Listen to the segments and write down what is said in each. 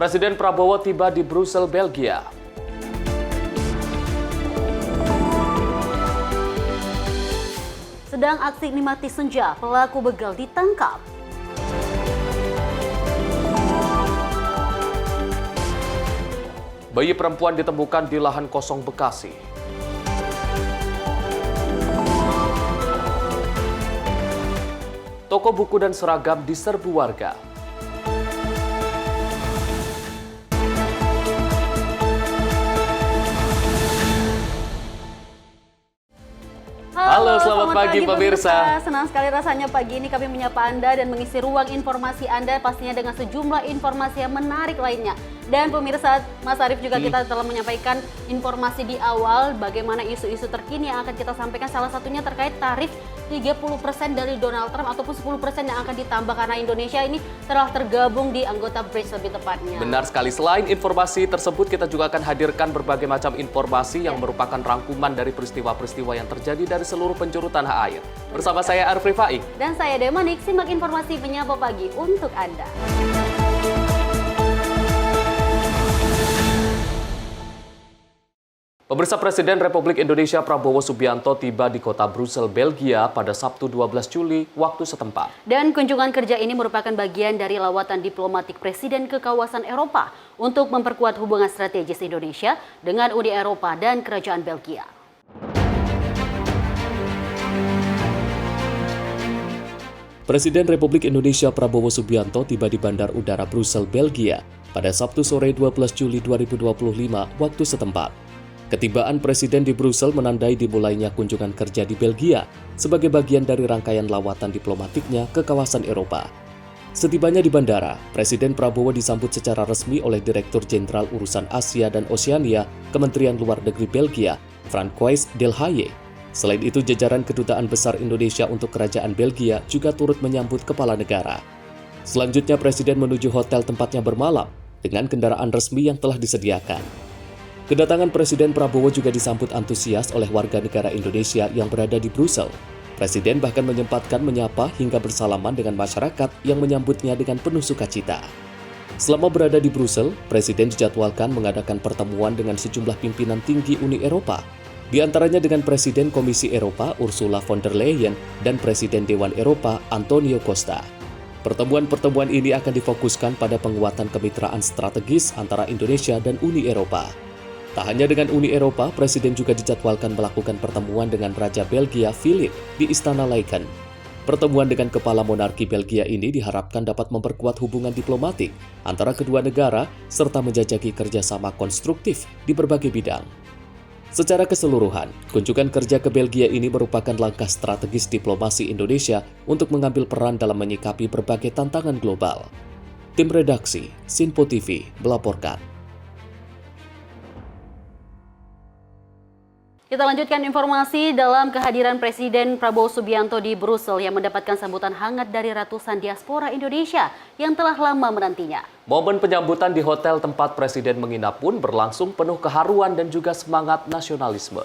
Presiden Prabowo tiba di Brussel, Belgia. Sedang aksi nikmati senja, pelaku begal ditangkap. Bayi perempuan ditemukan di lahan kosong Bekasi. Toko buku dan seragam diserbu warga. Halo, selamat pagi pemirsa. Senang sekali rasanya pagi ini kami menyapa Anda dan mengisi ruang informasi Anda pastinya dengan sejumlah informasi yang menarik lainnya. Dan pemirsa, Mas Arief juga kita telah menyampaikan informasi di awal bagaimana isu-isu terkini yang akan kita sampaikan, salah satunya terkait tarif 30% dari Donald Trump ataupun 10% yang akan ditambah karena Indonesia ini telah tergabung di anggota BRICS lebih tepatnya. Benar sekali, selain informasi tersebut kita juga akan hadirkan berbagai macam informasi yang merupakan rangkuman dari peristiwa-peristiwa yang terjadi dari seluruh penjuru tanah air. Bersama saya Arief Rifai. Dan saya Demanik, simak informasi Menyapa Pagi untuk Anda. Pemirsa, Presiden Republik Indonesia Prabowo Subianto tiba di kota Brussel, Belgia pada Sabtu 12 Juli waktu setempat. Dan kunjungan kerja ini merupakan bagian dari lawatan diplomatik Presiden ke kawasan Eropa untuk memperkuat hubungan strategis Indonesia dengan Uni Eropa dan Kerajaan Belgia. Presiden Republik Indonesia Prabowo Subianto tiba di Bandar Udara Brussel, Belgia pada Sabtu sore 12 Juli 2025 waktu setempat. Ketibaan Presiden di Brussel menandai dimulainya kunjungan kerja di Belgia sebagai bagian dari rangkaian lawatan diplomatiknya ke kawasan Eropa. Setibanya di bandara, Presiden Prabowo disambut secara resmi oleh Direktur Jenderal Urusan Asia dan Oseania Kementerian Luar Negeri Belgia, Francois Delhaye. Selain itu, jajaran Kedutaan Besar Indonesia untuk Kerajaan Belgia juga turut menyambut kepala negara. Selanjutnya, Presiden menuju hotel tempatnya bermalam dengan kendaraan resmi yang telah disediakan. Kedatangan Presiden Prabowo juga disambut antusias oleh warga negara Indonesia yang berada di Brussel. Presiden bahkan menyempatkan menyapa hingga bersalaman dengan masyarakat yang menyambutnya dengan penuh sukacita. Selama berada di Brussel, Presiden dijadwalkan mengadakan pertemuan dengan sejumlah pimpinan tinggi Uni Eropa, di antaranya dengan Presiden Komisi Eropa Ursula von der Leyen dan Presiden Dewan Eropa Antonio Costa. Pertemuan-pertemuan ini akan difokuskan pada penguatan kemitraan strategis antara Indonesia dan Uni Eropa. Tak hanya dengan Uni Eropa, Presiden juga dijadwalkan melakukan pertemuan dengan Raja Belgia Philip di Istana Laeken. Pertemuan dengan Kepala Monarki Belgia ini diharapkan dapat memperkuat hubungan diplomatik antara kedua negara serta menjajaki kerjasama konstruktif di berbagai bidang. Secara keseluruhan, kunjungan kerja ke Belgia ini merupakan langkah strategis diplomasi Indonesia untuk mengambil peran dalam menyikapi berbagai tantangan global. Tim redaksi Sinpo TV melaporkan. Kita lanjutkan informasi dalam kehadiran Presiden Prabowo Subianto di Brussel yang mendapatkan sambutan hangat dari ratusan diaspora Indonesia yang telah lama menantinya. Momen penyambutan di hotel tempat Presiden menginap pun berlangsung penuh keharuan dan juga semangat nasionalisme.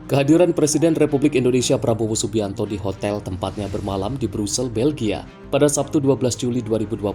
Kehadiran Presiden Republik Indonesia Prabowo Subianto di hotel tempatnya bermalam di Brussel, Belgia pada Sabtu 12 Juli 2025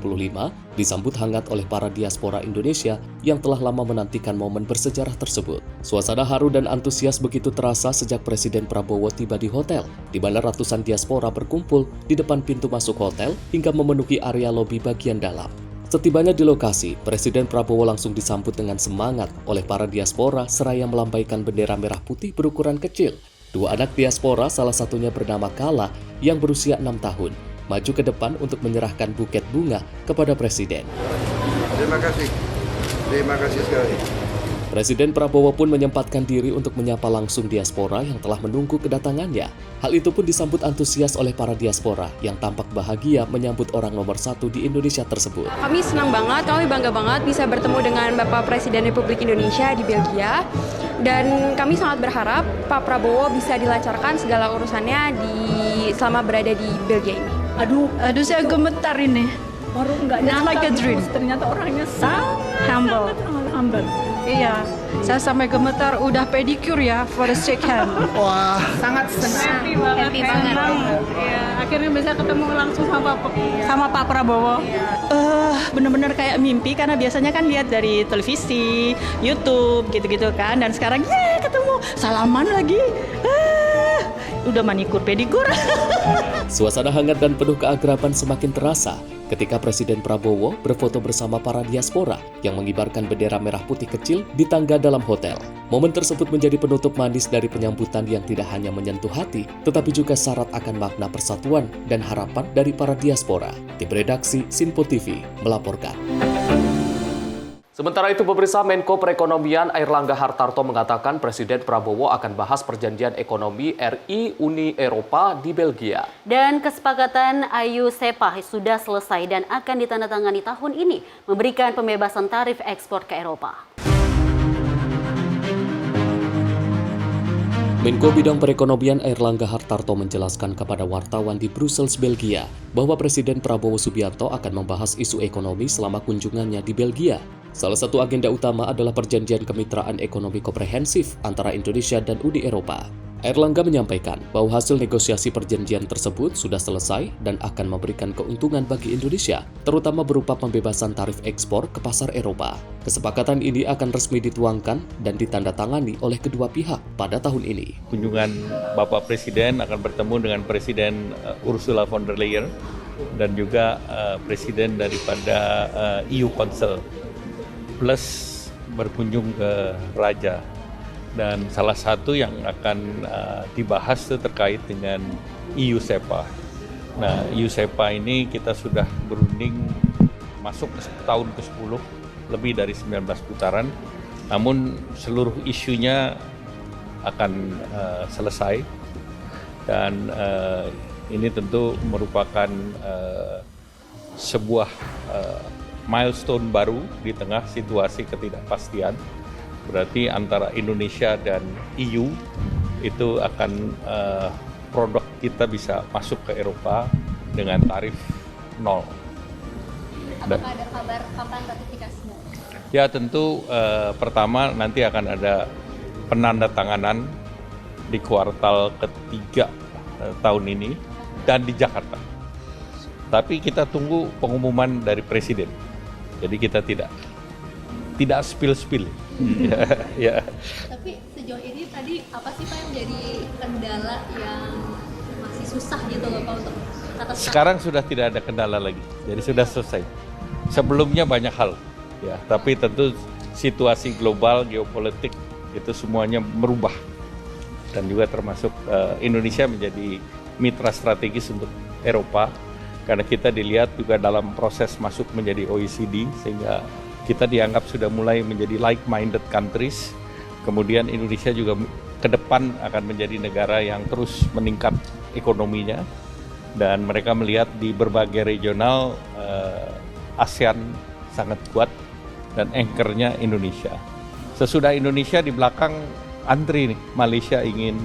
disambut hangat oleh para diaspora Indonesia yang telah lama menantikan momen bersejarah tersebut. Suasana haru dan antusias begitu terasa sejak Presiden Prabowo tiba di hotel, di mana ratusan diaspora berkumpul di depan pintu masuk hotel hingga memenuhi area lobi bagian dalam. Setibanya di lokasi, Presiden Prabowo langsung disambut dengan semangat oleh para diaspora seraya melambaikan bendera merah putih berukuran kecil. Dua anak diaspora, salah satunya bernama Kala yang berusia 6 tahun, maju ke depan untuk menyerahkan buket bunga kepada Presiden. Terima kasih sekali. Presiden Prabowo pun menyempatkan diri untuk menyapa langsung diaspora yang telah menunggu kedatangannya. Hal itu pun disambut antusias oleh para diaspora yang tampak bahagia menyambut orang nomor 1 di Indonesia tersebut. Kami senang banget, kami bangga banget bisa bertemu dengan Bapak Presiden Republik Indonesia di Belgia. Dan kami sangat berharap Pak Prabowo bisa dilancarkan segala urusannya selama berada di Belgia ini. Aduh saya gemetar ini. Baru nggak nyangka like a dream. Ternyata orangnya sangat humble. Iya. Saya sampai gemetar, udah pedicure ya for the shake hand. Wah, Sangat senang, happy banget. Ya, akhirnya bisa ketemu langsung sama Pak Prabowo. Bener-bener kayak mimpi karena biasanya kan lihat dari televisi, YouTube gitu-gitu kan. Dan sekarang ketemu, salaman lagi. Udah manikur pedikur. Suasana hangat dan penuh keakraban semakin terasa ketika Presiden Prabowo berfoto bersama para diaspora yang mengibarkan bendera merah putih kecil di tangga dalam hotel. Momen tersebut menjadi penutup manis dari penyambutan yang tidak hanya menyentuh hati, tetapi juga syarat akan makna persatuan dan harapan dari para diaspora. Tim redaksi Sinpo TV melaporkan. Sementara itu, pemirsa, Menko Perekonomian Airlangga Hartarto mengatakan Presiden Prabowo akan bahas perjanjian ekonomi RI Uni Eropa di Belgia. Dan kesepakatan AU SEPA sudah selesai dan akan ditandatangani tahun ini, memberikan pembebasan tarif ekspor ke Eropa. Menko Bidang Perekonomian Airlangga Hartarto menjelaskan kepada wartawan di Brussels, Belgia, bahwa Presiden Prabowo Subianto akan membahas isu ekonomi selama kunjungannya di Belgia. Salah satu agenda utama adalah perjanjian kemitraan ekonomi komprehensif antara Indonesia dan Uni Eropa. Airlangga menyampaikan bahwa hasil negosiasi perjanjian tersebut sudah selesai dan akan memberikan keuntungan bagi Indonesia, terutama berupa pembebasan tarif ekspor ke pasar Eropa. Kesepakatan ini akan resmi dituangkan dan ditandatangani oleh kedua pihak pada tahun ini. Kunjungan Bapak Presiden akan bertemu dengan Presiden Ursula von der Leyen dan juga Presiden daripada EU Council, plus berkunjung ke Raja. Dan salah satu yang akan dibahas itu terkait dengan EU SEPA. Nah, EU SEPA ini kita sudah berunding masuk ke tahun ke-10, lebih dari 19 putaran. Namun seluruh isunya akan selesai. Dan ini tentu merupakan sebuah milestone baru di tengah situasi ketidakpastian. Berarti antara Indonesia dan EU itu akan produk kita bisa masuk ke Eropa dengan tarif 0. Apakah ada kabar kapan ratifikasinya? Ya tentu pertama nanti akan ada penandatanganan di kuartal ketiga tahun ini dan di Jakarta. Tapi kita tunggu pengumuman dari Presiden. Jadi kita tidak spill. Ya. Tapi sejauh ini tadi apa sih Pak yang menjadi kendala yang masih susah gitu loh Pak untuk atas? Sekarang sudah tidak ada kendala lagi, jadi sudah selesai. Sebelumnya banyak hal, ya. Tapi tentu situasi global, geopolitik itu semuanya merubah dan juga termasuk Indonesia menjadi mitra strategis untuk Eropa karena kita dilihat juga dalam proses masuk menjadi OECD sehingga kita dianggap sudah mulai menjadi like-minded countries. Kemudian Indonesia juga ke depan akan menjadi negara yang terus meningkat ekonominya. Dan mereka melihat di berbagai regional ASEAN sangat kuat dan anchor-nya Indonesia. Sesudah Indonesia di belakang antri nih, Malaysia ingin,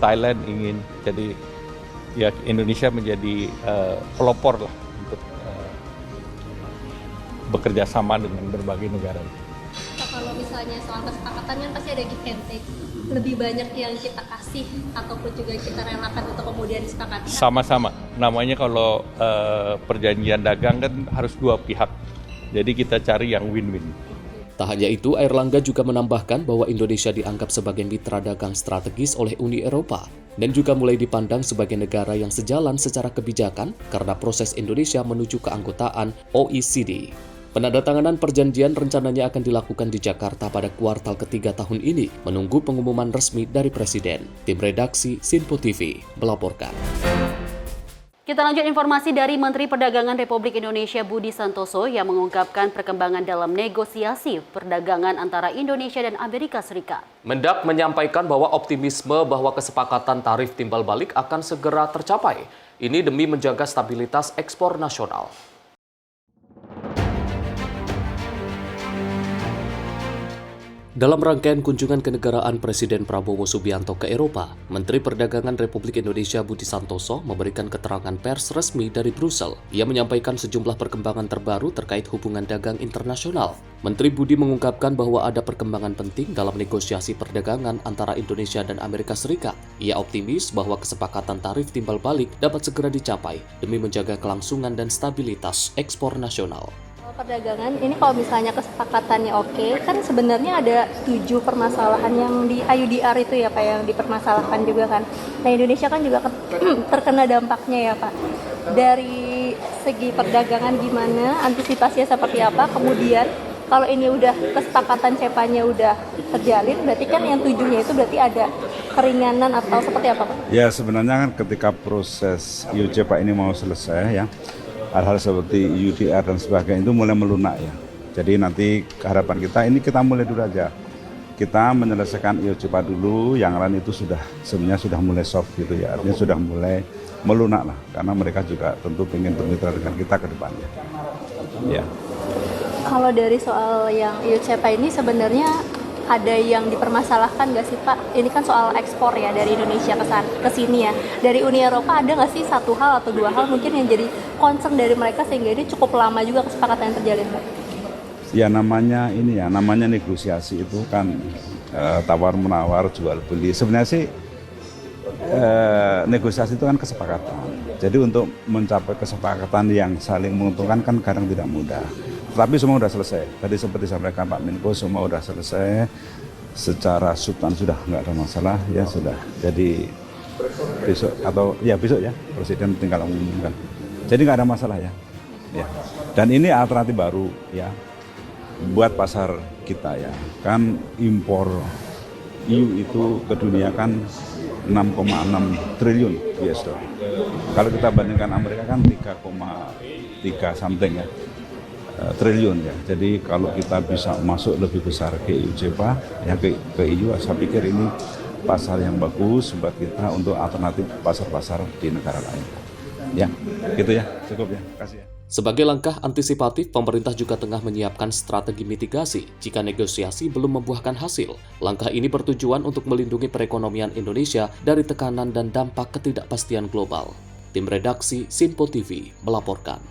Thailand ingin. Jadi ya Indonesia menjadi pelopor lah untuk bekerja sama dengan berbagai negara. Kalau misalnya soal kesepakatan kan pasti ada give and take. Lebih banyak yang kita kasih ataupun juga kita relakan untuk kemudian disepakati. Sama-sama. Namanya kalau perjanjian dagang kan harus dua pihak. Jadi kita cari yang win-win. Tak hanya itu, Airlangga juga menambahkan bahwa Indonesia dianggap sebagai mitra dagang strategis oleh Uni Eropa dan juga mulai dipandang sebagai negara yang sejalan secara kebijakan karena proses Indonesia menuju keanggotaan OECD. Penandatanganan perjanjian rencananya akan dilakukan di Jakarta pada kuartal ketiga tahun ini, menunggu pengumuman resmi dari Presiden. Tim redaksi Sinpo TV melaporkan. Kita lanjut informasi dari Menteri Perdagangan Republik Indonesia Budi Santoso yang mengungkapkan perkembangan dalam negosiasi perdagangan antara Indonesia dan Amerika Serikat. Mendak menyampaikan bahwa optimisme bahwa kesepakatan tarif timbal balik akan segera tercapai. Ini demi menjaga stabilitas ekspor nasional. Dalam rangkaian kunjungan kenegaraan Presiden Prabowo Subianto ke Eropa, Menteri Perdagangan Republik Indonesia Budi Santoso memberikan keterangan pers resmi dari Brussel. Ia menyampaikan sejumlah perkembangan terbaru terkait hubungan dagang internasional. Menteri Budi mengungkapkan bahwa ada perkembangan penting dalam negosiasi perdagangan antara Indonesia dan Amerika Serikat. Ia optimis bahwa kesepakatan tarif timbal balik dapat segera dicapai demi menjaga kelangsungan dan stabilitas ekspor nasional. Perdagangan ini kalau misalnya kesepakatannya oke, kan sebenarnya ada 7 permasalahan yang di IUDR itu ya Pak, yang dipermasalahkan juga kan. Nah Indonesia kan juga terkena dampaknya ya Pak. Dari segi perdagangan gimana, antisipasinya seperti apa, kemudian kalau ini udah kesepakatan CEPA-nya udah terjalin, berarti kan yang 7-nya itu berarti ada keringanan atau seperti apa Pak? Ya sebenarnya kan ketika proses CEPA ini mau selesai ya, hal-hal seperti UDR dan sebagainya itu mulai melunak ya. Jadi nanti harapan kita ini kita mulai dulu aja. Kita menyelesaikan CEPA dulu, yang lain itu sebenarnya sudah mulai soft gitu ya. Artinya sudah mulai melunak lah, karena mereka juga tentu ingin bermitra dengan kita ke depannya. Ya. Kalau dari soal yang CEPA ini sebenarnya ada yang dipermasalahkan nggak sih Pak? Ini kan soal ekspor ya dari Indonesia ke sini ya. Dari Uni Eropa ada nggak sih satu hal atau 2 hal mungkin yang jadi concern dari mereka sehingga ini cukup lama juga kesepakatan yang terjalin Pak? Ya namanya ini ya, namanya negosiasi itu kan tawar-menawar, jual beli. Sebenarnya sih negosiasi itu kan kesepakatan. Jadi untuk mencapai kesepakatan yang saling menguntungkan kan kadang tidak mudah. Tapi semua sudah selesai. Tadi seperti disampaikan Pak Menko, semua sudah selesai. Secara subtan sudah nggak ada masalah, ya sudah. Jadi besok ya Presiden tinggal mengumumkan. Jadi nggak ada masalah ya. Ya. Dan ini alternatif baru ya buat pasar kita ya. Kan impor EU itu ke dunia kan 6,6 triliun US dollar. Kalau kita bandingkan Amerika kan 3,3 something ya. Triliun ya. Jadi kalau kita bisa masuk lebih besar ke CEPA ya ke EU, saya pikir ini pasar yang bagus buat kita untuk alternatif pasar-pasar di negara lain. Ya, gitu ya, cukup ya. Kasih ya. Sebagai langkah antisipatif, pemerintah juga tengah menyiapkan strategi mitigasi jika negosiasi belum membuahkan hasil. Langkah ini bertujuan untuk melindungi perekonomian Indonesia dari tekanan dan dampak ketidakpastian global. Tim redaksi Sinpo TV melaporkan.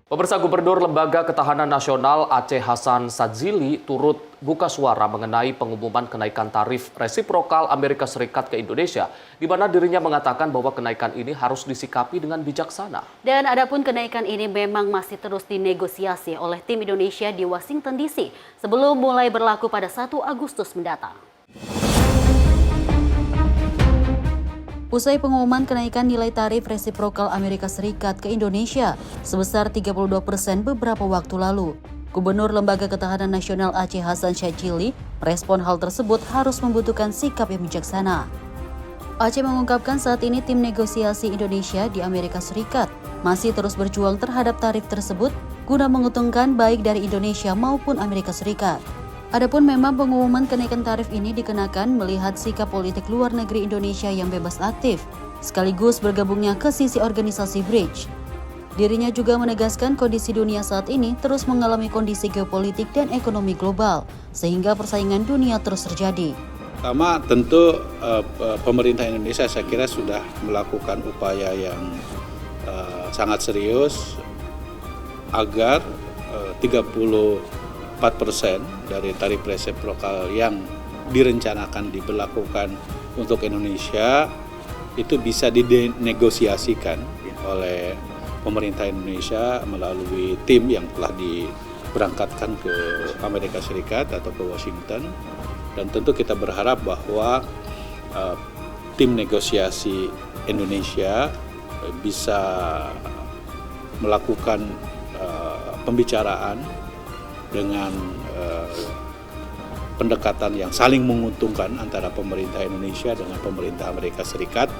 Pemirsa, Gubernur Lembaga Ketahanan Nasional Aceh Hasan Sadzili turut buka suara mengenai pengumuman kenaikan tarif resiprokal Amerika Serikat ke Indonesia, di mana dirinya mengatakan bahwa kenaikan ini harus disikapi dengan bijaksana. Dan adapun kenaikan ini memang masih terus dinegosiasi oleh tim Indonesia di Washington DC sebelum mulai berlaku pada 1 Agustus mendatang. Usai pengumuman kenaikan nilai tarif resiprokal Amerika Serikat ke Indonesia sebesar 32% beberapa waktu lalu, Gubernur Lembaga Ketahanan Nasional Aceh Hasan Sadzili merespon hal tersebut harus membutuhkan sikap yang bijaksana. Aceh mengungkapkan saat ini tim negosiasi Indonesia di Amerika Serikat masih terus berjuang terhadap tarif tersebut guna menguntungkan baik dari Indonesia maupun Amerika Serikat. Adapun memang pengumuman kenaikan tarif ini dikenakan melihat sikap politik luar negeri Indonesia yang bebas aktif, sekaligus bergabungnya ke sisi organisasi BRICS. Dirinya juga menegaskan kondisi dunia saat ini terus mengalami kondisi geopolitik dan ekonomi global, sehingga persaingan dunia terus terjadi. Pertama tentu pemerintah Indonesia saya kira sudah melakukan upaya yang sangat serius agar 34% dari tarif resiprokal yang direncanakan diberlakukan untuk Indonesia itu bisa dinegosiasikan oleh pemerintah Indonesia melalui tim yang telah diberangkatkan ke Amerika Serikat atau ke Washington. Dan tentu kita berharap bahwa tim negosiasi Indonesia bisa melakukan pembicaraan dengan pendekatan yang saling menguntungkan antara pemerintah Indonesia dengan pemerintah Amerika Serikat.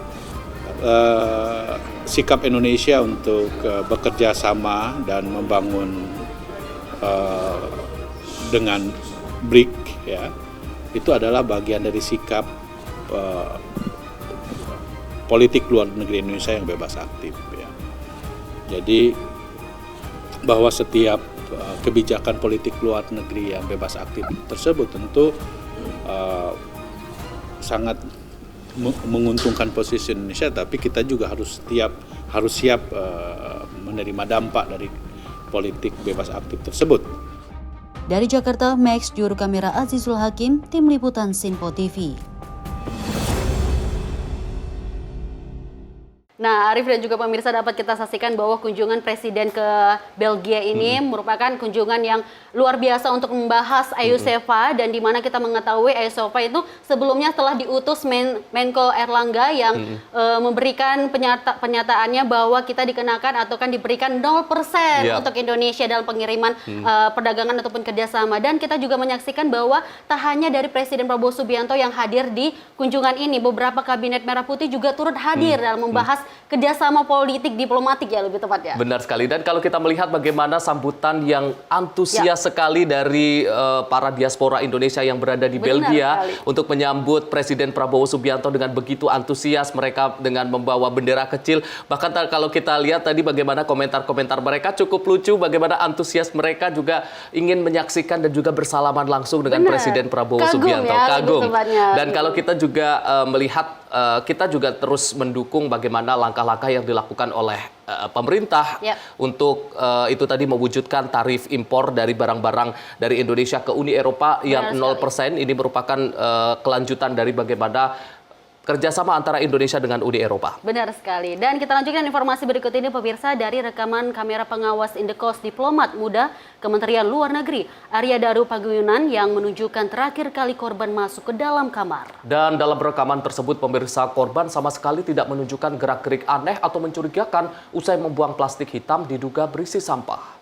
Sikap Indonesia untuk bekerja sama dan membangun dengan BRICS ya, itu adalah bagian dari sikap politik luar negeri Indonesia yang bebas aktif ya. Jadi bahwa setiap kebijakan politik luar negeri yang bebas aktif tersebut tentu sangat menguntungkan posisi Indonesia, tapi kita juga harus siap menerima dampak dari politik bebas aktif tersebut. Dari Jakarta, Max, juru kamera Azizul Hakim, tim liputan Sinpo TV. Nah, Arif dan juga pemirsa, dapat kita saksikan bahwa kunjungan Presiden ke Belgia ini merupakan kunjungan yang luar biasa untuk membahas AYUSEFA, dan di mana kita mengetahui AYUSEFA itu sebelumnya telah diutus Menko Erlangga yang memberikan pernyataannya bahwa kita dikenakan atau kan diberikan 0% untuk Indonesia dalam pengiriman perdagangan ataupun kerjasama. Dan kita juga menyaksikan bahwa tak hanya dari Presiden Prabowo Subianto yang hadir di kunjungan ini, beberapa kabinet Merah Putih juga turut hadir dalam membahas kerjasama politik diplomatik, ya lebih tepatnya. Benar sekali. Dan kalau kita melihat bagaimana sambutan yang antusias sekali dari para diaspora Indonesia yang berada di Belgia untuk menyambut Presiden Prabowo Subianto dengan begitu antusias, mereka dengan membawa bendera kecil. Bahkan kalau kita lihat tadi bagaimana komentar-komentar mereka cukup lucu, bagaimana antusias mereka juga ingin menyaksikan dan juga bersalaman langsung dengan Presiden Prabowo Subianto. Kagum. Dan kalau kita juga melihat, kita juga terus mendukung bagaimana langkah-langkah yang dilakukan oleh pemerintah untuk itu tadi mewujudkan tarif impor dari barang-barang dari Indonesia ke Uni Eropa yang 0%. Ini merupakan kelanjutan dari bagaimana kerjasama antara Indonesia dengan Uni Eropa. Benar sekali. Dan kita lanjutkan informasi berikut ini, pemirsa, dari rekaman kamera pengawas Indekos diplomat muda Kementerian Luar Negeri Arya Daru Paguyunan yang menunjukkan terakhir kali korban masuk ke dalam kamar. Dan dalam rekaman tersebut, pemirsa, korban sama sekali tidak menunjukkan gerak-gerik aneh atau mencurigakan usai membuang plastik hitam diduga berisi sampah.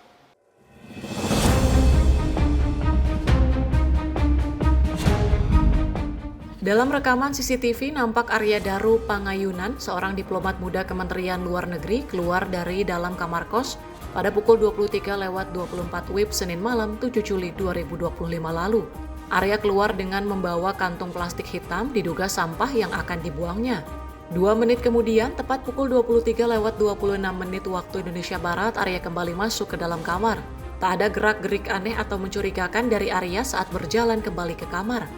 Dalam rekaman CCTV nampak Arya Daru Pangayunan, seorang diplomat muda Kementerian Luar Negeri, keluar dari dalam kamar kos pada pukul 23:24 WIB Senin malam 7 Juli 2025 lalu. Arya keluar dengan membawa kantung plastik hitam diduga sampah yang akan dibuangnya. 2 menit kemudian, tepat pukul 23:26 waktu Indonesia Barat, Arya kembali masuk ke dalam kamar. Tak ada gerak-gerik aneh atau mencurigakan dari Arya saat berjalan kembali ke kamar.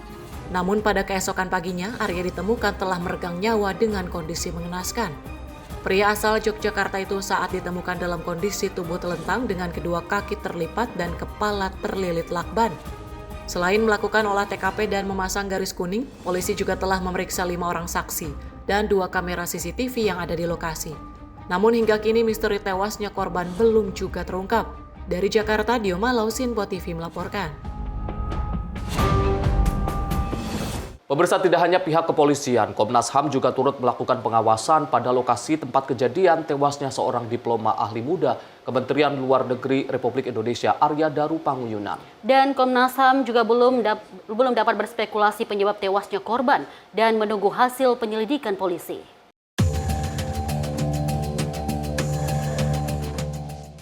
Namun pada keesokan paginya, Arya ditemukan telah meregang nyawa dengan kondisi mengenaskan. Pria asal Yogyakarta itu saat ditemukan dalam kondisi tubuh telentang dengan kedua kaki terlipat dan kepala terlilit lakban. Selain melakukan olah TKP dan memasang garis kuning, polisi juga telah memeriksa 5 orang saksi dan 2 kamera CCTV yang ada di lokasi. Namun hingga kini misteri tewasnya korban belum juga terungkap. Dari Jakarta, Dio Malau, Sinpo TV melaporkan. Pemirsa, tidak hanya pihak kepolisian, Komnas HAM juga turut melakukan pengawasan pada lokasi tempat kejadian tewasnya seorang diploma ahli muda Kementerian Luar Negeri Republik Indonesia Arya Daru Panguyunan. Dan Komnas HAM juga belum dapat berspekulasi penyebab tewasnya korban dan menunggu hasil penyelidikan polisi.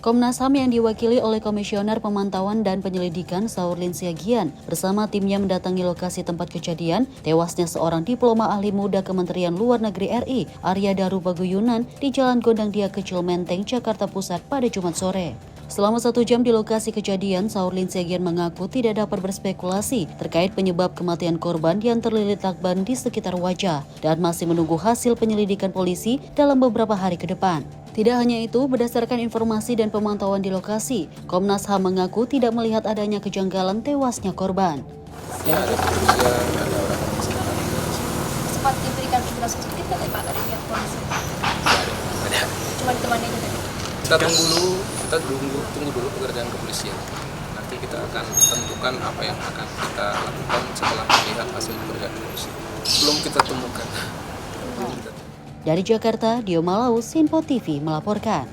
Komnas HAM yang diwakili oleh Komisioner Pemantauan dan Penyelidikan Saurlin Siagian bersama timnya mendatangi lokasi tempat kejadian tewasnya seorang diploma ahli muda Kementerian Luar Negeri RI Arya Daru Paguyunan di Jalan Gondang Dia Kecil Menteng, Jakarta Pusat pada Jumat sore. Selama 1 jam di lokasi kejadian, Saurlin Siagian mengaku tidak dapat berspekulasi terkait penyebab kematian korban yang terlilit lakban di sekitar wajah dan masih menunggu hasil penyelidikan polisi dalam beberapa hari ke depan. Tidak hanya itu, berdasarkan informasi dan pemantauan di lokasi, Komnas HAM mengaku tidak melihat adanya kejanggalan tewasnya korban. Ya, ada kepolisian, ada orang Sempat diberikan penjelasan sedikit nggak Pak dari pihak polisi? ada. Cuma ditemani aja tadi? Kita tunggu dulu pekerjaan kepolisian. Nanti kita akan tentukan apa yang akan kita lakukan setelah melihat hasil pekerjaan polisi. Belum kita temukan. Dari Jakarta, Dio Malau, Sinpo TV melaporkan.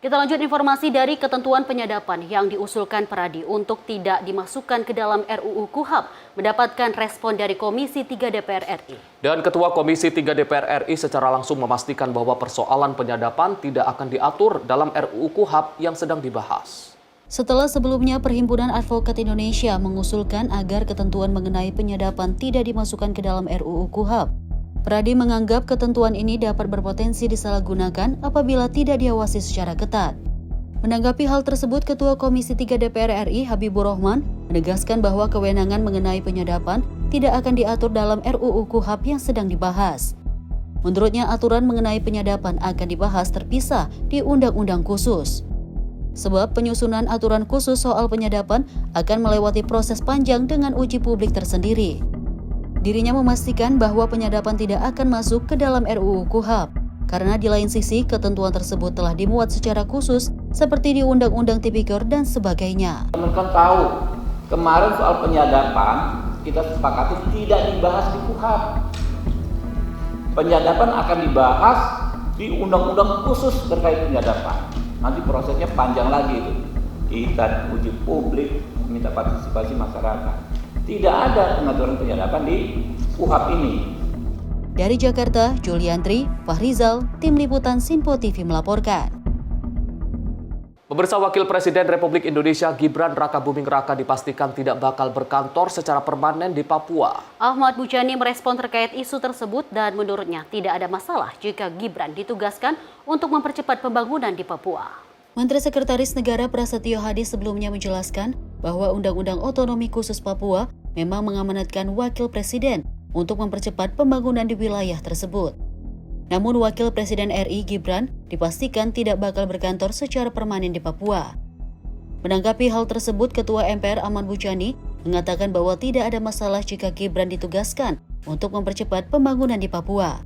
Kita lanjut informasi dari ketentuan penyadapan yang diusulkan Peradi untuk tidak dimasukkan ke dalam RUU KUHAP mendapatkan respon dari Komisi 3 DPR RI. Dan Ketua Komisi 3 DPR RI secara langsung memastikan bahwa persoalan penyadapan tidak akan diatur dalam RUU KUHAP yang sedang dibahas. Setelah sebelumnya Perhimpunan Advokat Indonesia mengusulkan agar ketentuan mengenai penyadapan tidak dimasukkan ke dalam RUU KUHAP. Peradi menganggap ketentuan ini dapat berpotensi disalahgunakan apabila tidak diawasi secara ketat. Menanggapi hal tersebut, Ketua Komisi 3 DPR RI Habibur Rahman menegaskan bahwa kewenangan mengenai penyadapan tidak akan diatur dalam RUU KUHP yang sedang dibahas. Menurutnya, aturan mengenai penyadapan akan dibahas terpisah di undang-undang khusus. Sebab penyusunan aturan khusus soal penyadapan akan melewati proses panjang dengan uji publik tersendiri. Dirinya memastikan bahwa penyadapan tidak akan masuk ke dalam RUU KUHP, karena di lain sisi ketentuan tersebut telah dimuat secara khusus seperti di Undang-Undang Tipikor dan sebagainya. Teman-teman tahu, kemarin soal penyadapan kita sepakati tidak dibahas di KUHP. Penyadapan akan dibahas di undang-undang khusus terkait penyadapan. Nanti prosesnya panjang lagi itu. Kita uji publik, minta partisipasi masyarakat. Tidak ada pengaturan penyadapan di KUHP ini. Dari Jakarta, Juliantri, Fahrizal, Tim Liputan Sinpo TV melaporkan. Pemirsa, Wakil Presiden Republik Indonesia Gibran Rakabuming Raka dipastikan tidak bakal berkantor secara permanen di Papua. Ahmad Mujani merespon terkait isu tersebut dan menurutnya tidak ada masalah jika Gibran ditugaskan untuk mempercepat pembangunan di Papua. Menteri Sekretaris Negara Prasetyo Hadi sebelumnya menjelaskan bahwa Undang-Undang Otonomi Khusus Papua memang mengamanatkan Wakil Presiden untuk mempercepat pembangunan di wilayah tersebut. Namun Wakil Presiden RI Gibran dipastikan tidak bakal berkantor secara permanen di Papua. Menanggapi hal tersebut, Ketua MPR Ahmad Mujani mengatakan bahwa tidak ada masalah jika Gibran ditugaskan untuk mempercepat pembangunan di Papua.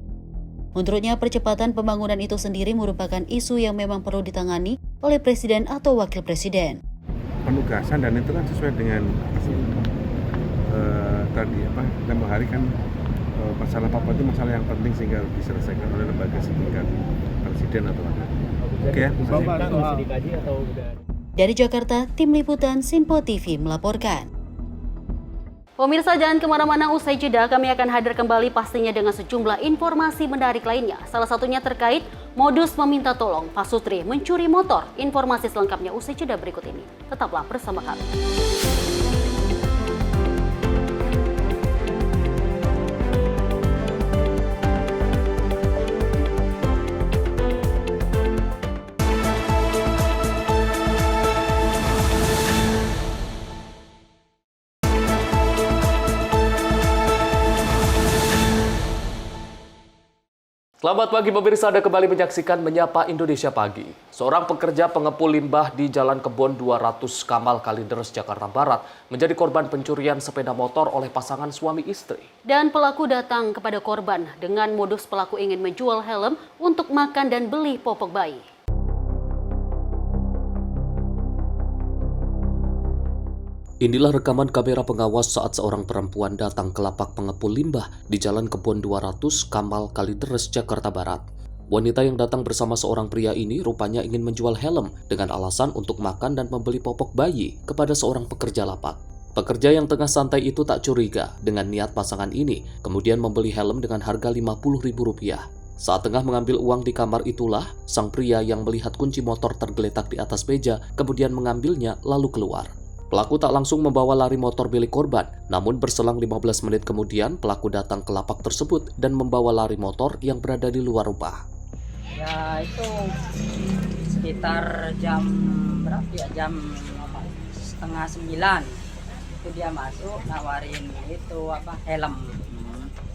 Menurutnya, percepatan pembangunan itu sendiri merupakan isu yang memang perlu ditangani oleh Presiden atau Wakil Presiden. Penugasan dan itu kan sesuai dengan tempoh hari kan masalah Papua itu masalah yang penting sehingga diselesaikan oleh lembaga setingkat presiden atau apa. Oke ya. Dari Jakarta, Tim Liputan Sinpo TV melaporkan. Pemirsa, jangan kemana-mana, usai jeda kami akan hadir kembali pastinya dengan sejumlah informasi menarik lainnya. Salah satunya terkait modus meminta tolong Pak Sutri mencuri motor. Informasi selengkapnya usai jeda berikut ini. Tetaplah bersama kami. Selamat pagi pemirsa, Anda kembali menyaksikan Menyapa Indonesia Pagi. Seorang pekerja pengepul limbah di Jalan Kebon 200 Kamal Kalideres, Jakarta Barat menjadi korban pencurian sepeda motor oleh pasangan suami istri. Dan pelaku datang kepada korban dengan modus pelaku ingin menjual helm untuk makan dan beli popok bayi. Inilah rekaman kamera pengawas saat seorang perempuan datang ke lapak pengepul limbah di Jalan Kebon 200 Kamal Kalideres, Jakarta Barat. Wanita yang datang bersama seorang pria ini rupanya ingin menjual helm dengan alasan untuk makan dan membeli popok bayi kepada seorang pekerja lapak. Pekerja yang tengah santai itu tak curiga dengan niat pasangan ini, kemudian membeli helm dengan harga Rp50.000. Saat tengah mengambil uang di kamar itulah, sang pria yang melihat kunci motor tergeletak di atas meja kemudian mengambilnya lalu keluar. Pelaku tak langsung membawa lari motor milik korban, namun berselang 15 menit kemudian pelaku datang ke lapak tersebut dan membawa lari motor yang berada di luar rumah. Ya itu sekitar jam berapa ya, jam 8:30 itu dia masuk nawarin itu helm.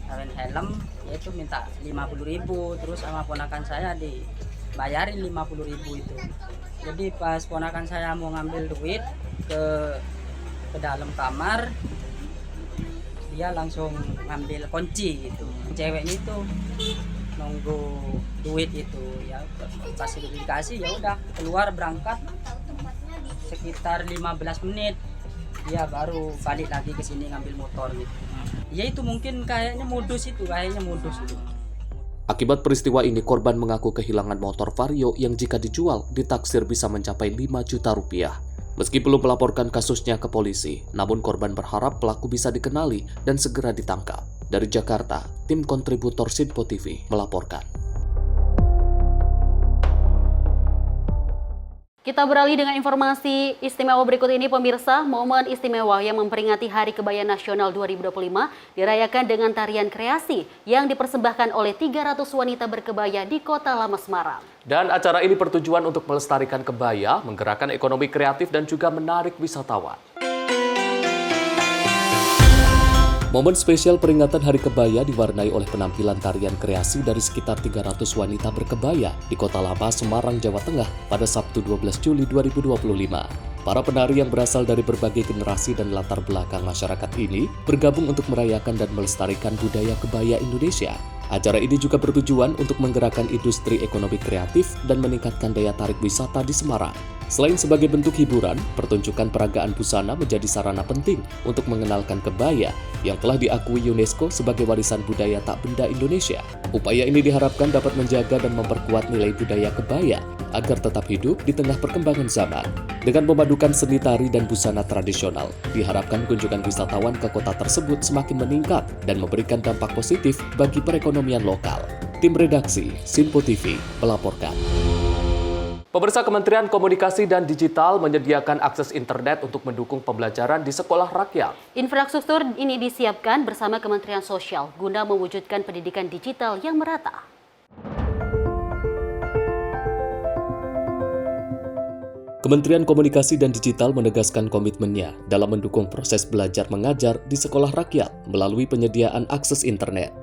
Nawarin helm yaitu minta 50.000, terus sama ponakan saya dibayarin 50.000 itu. Jadi pas ponakan saya mau ngambil duit ke dalam kamar, dia langsung ngambil kunci gitu. Ceweknya itu nunggu duit itu, ya kasih dikasih, ya udah keluar berangkat sekitar 15 menit dia baru balik lagi ke sini ngambil motor gitu. Ya itu mungkin kayaknya modus itu. Akibat peristiwa ini, korban mengaku kehilangan motor Vario yang jika dijual ditaksir bisa mencapai 5 juta rupiah. Meski belum melaporkan kasusnya ke polisi, namun korban berharap pelaku bisa dikenali dan segera ditangkap. Dari Jakarta, tim kontributor Sinpo TV melaporkan. Kita beralih dengan informasi istimewa berikut ini, pemirsa. Momen istimewa yang memperingati Hari Kebaya Nasional 2025 dirayakan dengan tarian kreasi yang dipersembahkan oleh 300 wanita berkebaya di Kota Lama Semarang. Dan acara ini bertujuan untuk melestarikan kebaya, menggerakkan ekonomi kreatif dan juga menarik wisatawan. Momen spesial peringatan Hari Kebaya diwarnai oleh penampilan tarian kreasi dari sekitar 300 wanita berkebaya di Kota Lama, Semarang, Jawa Tengah pada Sabtu 12 Juli 2025. Para penari yang berasal dari berbagai generasi dan latar belakang masyarakat ini bergabung untuk merayakan dan melestarikan budaya kebaya Indonesia. Acara ini juga bertujuan untuk menggerakkan industri ekonomi kreatif dan meningkatkan daya tarik wisata di Semarang. Selain sebagai bentuk hiburan, pertunjukan peragaan busana menjadi sarana penting untuk mengenalkan kebaya yang telah diakui UNESCO sebagai warisan budaya tak benda Indonesia. Upaya ini diharapkan dapat menjaga dan memperkuat nilai budaya kebaya agar tetap hidup di tengah perkembangan zaman. Dengan memadukan seni tari dan busana tradisional, diharapkan kunjungan wisatawan ke kota tersebut semakin meningkat dan memberikan dampak positif bagi perekonomian lokal. Tim redaksi Sinpo TV melaporkan. Pemirsa, Kementerian Komunikasi dan Digital menyediakan akses internet untuk mendukung pembelajaran di sekolah rakyat. Infrastruktur ini disiapkan bersama Kementerian Sosial guna mewujudkan pendidikan digital yang merata. Kementerian Komunikasi dan Digital menegaskan komitmennya dalam mendukung proses belajar mengajar di sekolah rakyat melalui penyediaan akses internet.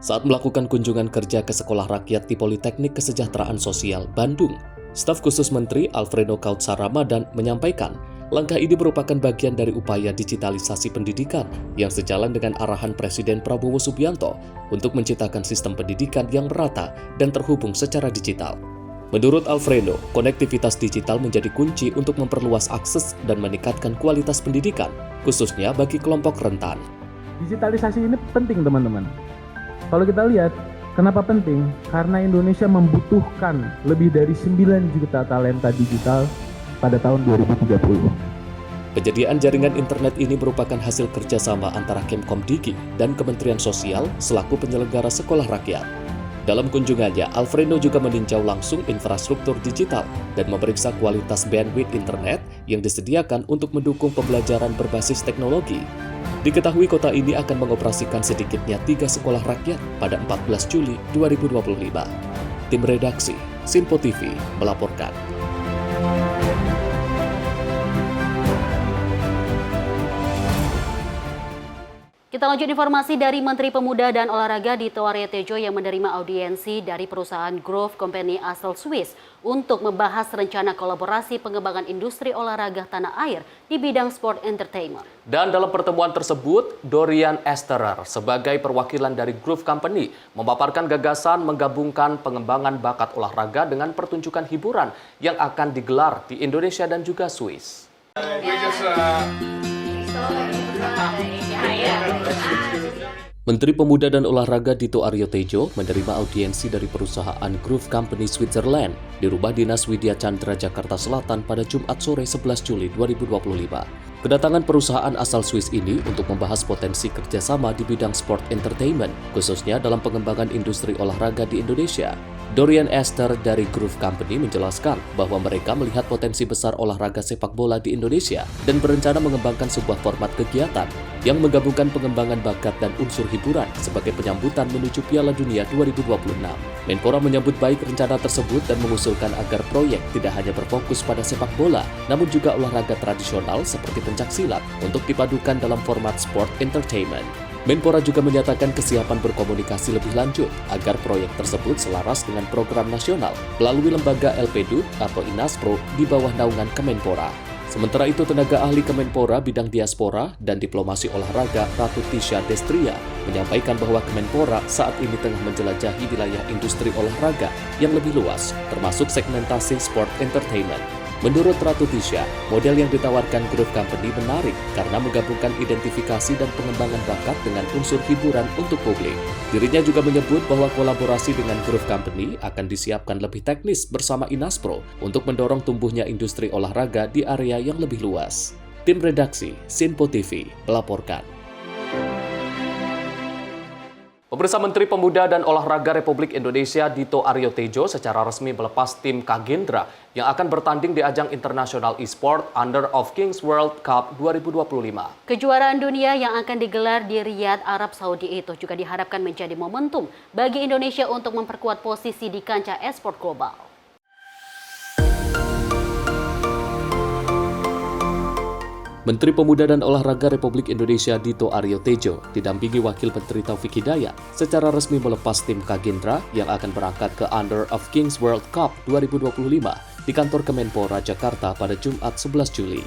Saat melakukan kunjungan kerja ke Sekolah Rakyat di Politeknik Kesejahteraan Sosial Bandung, Staf Khusus Menteri Alfredo Kautsar Ramadan menyampaikan langkah ini merupakan bagian dari upaya digitalisasi pendidikan yang sejalan dengan arahan Presiden Prabowo Subianto untuk menciptakan sistem pendidikan yang merata dan terhubung secara digital. Menurut Alfredo, konektivitas digital menjadi kunci untuk memperluas akses dan meningkatkan kualitas pendidikan, khususnya bagi kelompok rentan. Digitalisasi ini penting, teman-teman. Kalau kita lihat, kenapa penting? Karena Indonesia membutuhkan lebih dari 9 juta talenta digital pada tahun 2030. Penyediaan jaringan internet ini merupakan hasil kerjasama antara Kemkomdigi dan Kementerian Sosial selaku penyelenggara sekolah rakyat. Dalam kunjungannya, Alfredo juga meninjau langsung infrastruktur digital dan memeriksa kualitas bandwidth internet yang disediakan untuk mendukung pembelajaran berbasis teknologi. Diketahui kota ini akan mengoperasikan sedikitnya 3 sekolah rakyat pada 14 Juli 2025. Tim redaksi Sinpo TV melaporkan. Kita lanjut informasi dari Menteri Pemuda dan Olahraga Dito Aryo Tejo yang menerima audiensi dari perusahaan Grove Company asal Swiss untuk membahas rencana kolaborasi pengembangan industri olahraga tanah air di bidang sport entertainment. Dan dalam pertemuan tersebut, Dorian Esterer sebagai perwakilan dari Grove Company memaparkan gagasan menggabungkan pengembangan bakat olahraga dengan pertunjukan hiburan yang akan digelar di Indonesia dan juga Swiss. Menteri Pemuda dan Olahraga Dito Aryo Tejo menerima audiensi dari perusahaan Grove Company Switzerland di Rumah Dinas Widya Chandra, Jakarta Selatan pada Jumat sore 11 Juli 2025. Kedatangan perusahaan asal Swiss ini untuk membahas potensi kerjasama di bidang sport entertainment, khususnya dalam pengembangan industri olahraga di Indonesia. Dorian Ester dari Grove Company menjelaskan bahwa mereka melihat potensi besar olahraga sepak bola di Indonesia dan berencana mengembangkan sebuah format kegiatan yang menggabungkan pengembangan bakat dan unsur hiburan sebagai penyambutan menuju Piala Dunia 2026. Menpora menyambut baik rencana tersebut dan mengusulkan agar proyek tidak hanya berfokus pada sepak bola, namun juga olahraga tradisional seperti pencaksilat untuk dipadukan dalam format sport entertainment. Menpora juga menyatakan kesiapan berkomunikasi lebih lanjut agar proyek tersebut selaras dengan program nasional melalui lembaga LPDUT atau Inaspro di bawah naungan Kemenpora. Sementara itu, tenaga ahli Kemenpora bidang diaspora dan diplomasi olahraga Ratu Tisha Destria menyampaikan bahwa Kemenpora saat ini tengah menjelajahi wilayah industri olahraga yang lebih luas, termasuk segmentasi sport entertainment. Menurut Ratu Tisha, model yang ditawarkan Grove Company menarik karena menggabungkan identifikasi dan pengembangan bakat dengan unsur hiburan untuk publik. Dirinya juga menyebut bahwa kolaborasi dengan Grove Company akan disiapkan lebih teknis bersama Inaspro untuk mendorong tumbuhnya industri olahraga di area yang lebih luas. Tim redaksi Sinpo TV melaporkan. Pemirsa, Menteri Pemuda dan Olahraga Republik Indonesia Dito Aryo Tejo secara resmi melepas tim Kagendra yang akan bertanding di ajang internasional e-sport Under of Kings World Cup 2025. Kejuaraan dunia yang akan digelar di Riyadh, Arab Saudi itu juga diharapkan menjadi momentum bagi Indonesia untuk memperkuat posisi di kancah e-sport global. Menteri Pemuda dan Olahraga Republik Indonesia Dito Aryo Tejo didampingi Wakil Menteri Taufik Hidayat secara resmi melepas tim Kagendra yang akan berangkat ke Under of Kings World Cup 2025 di kantor Kemenpora Jakarta pada Jumat 11 Juli.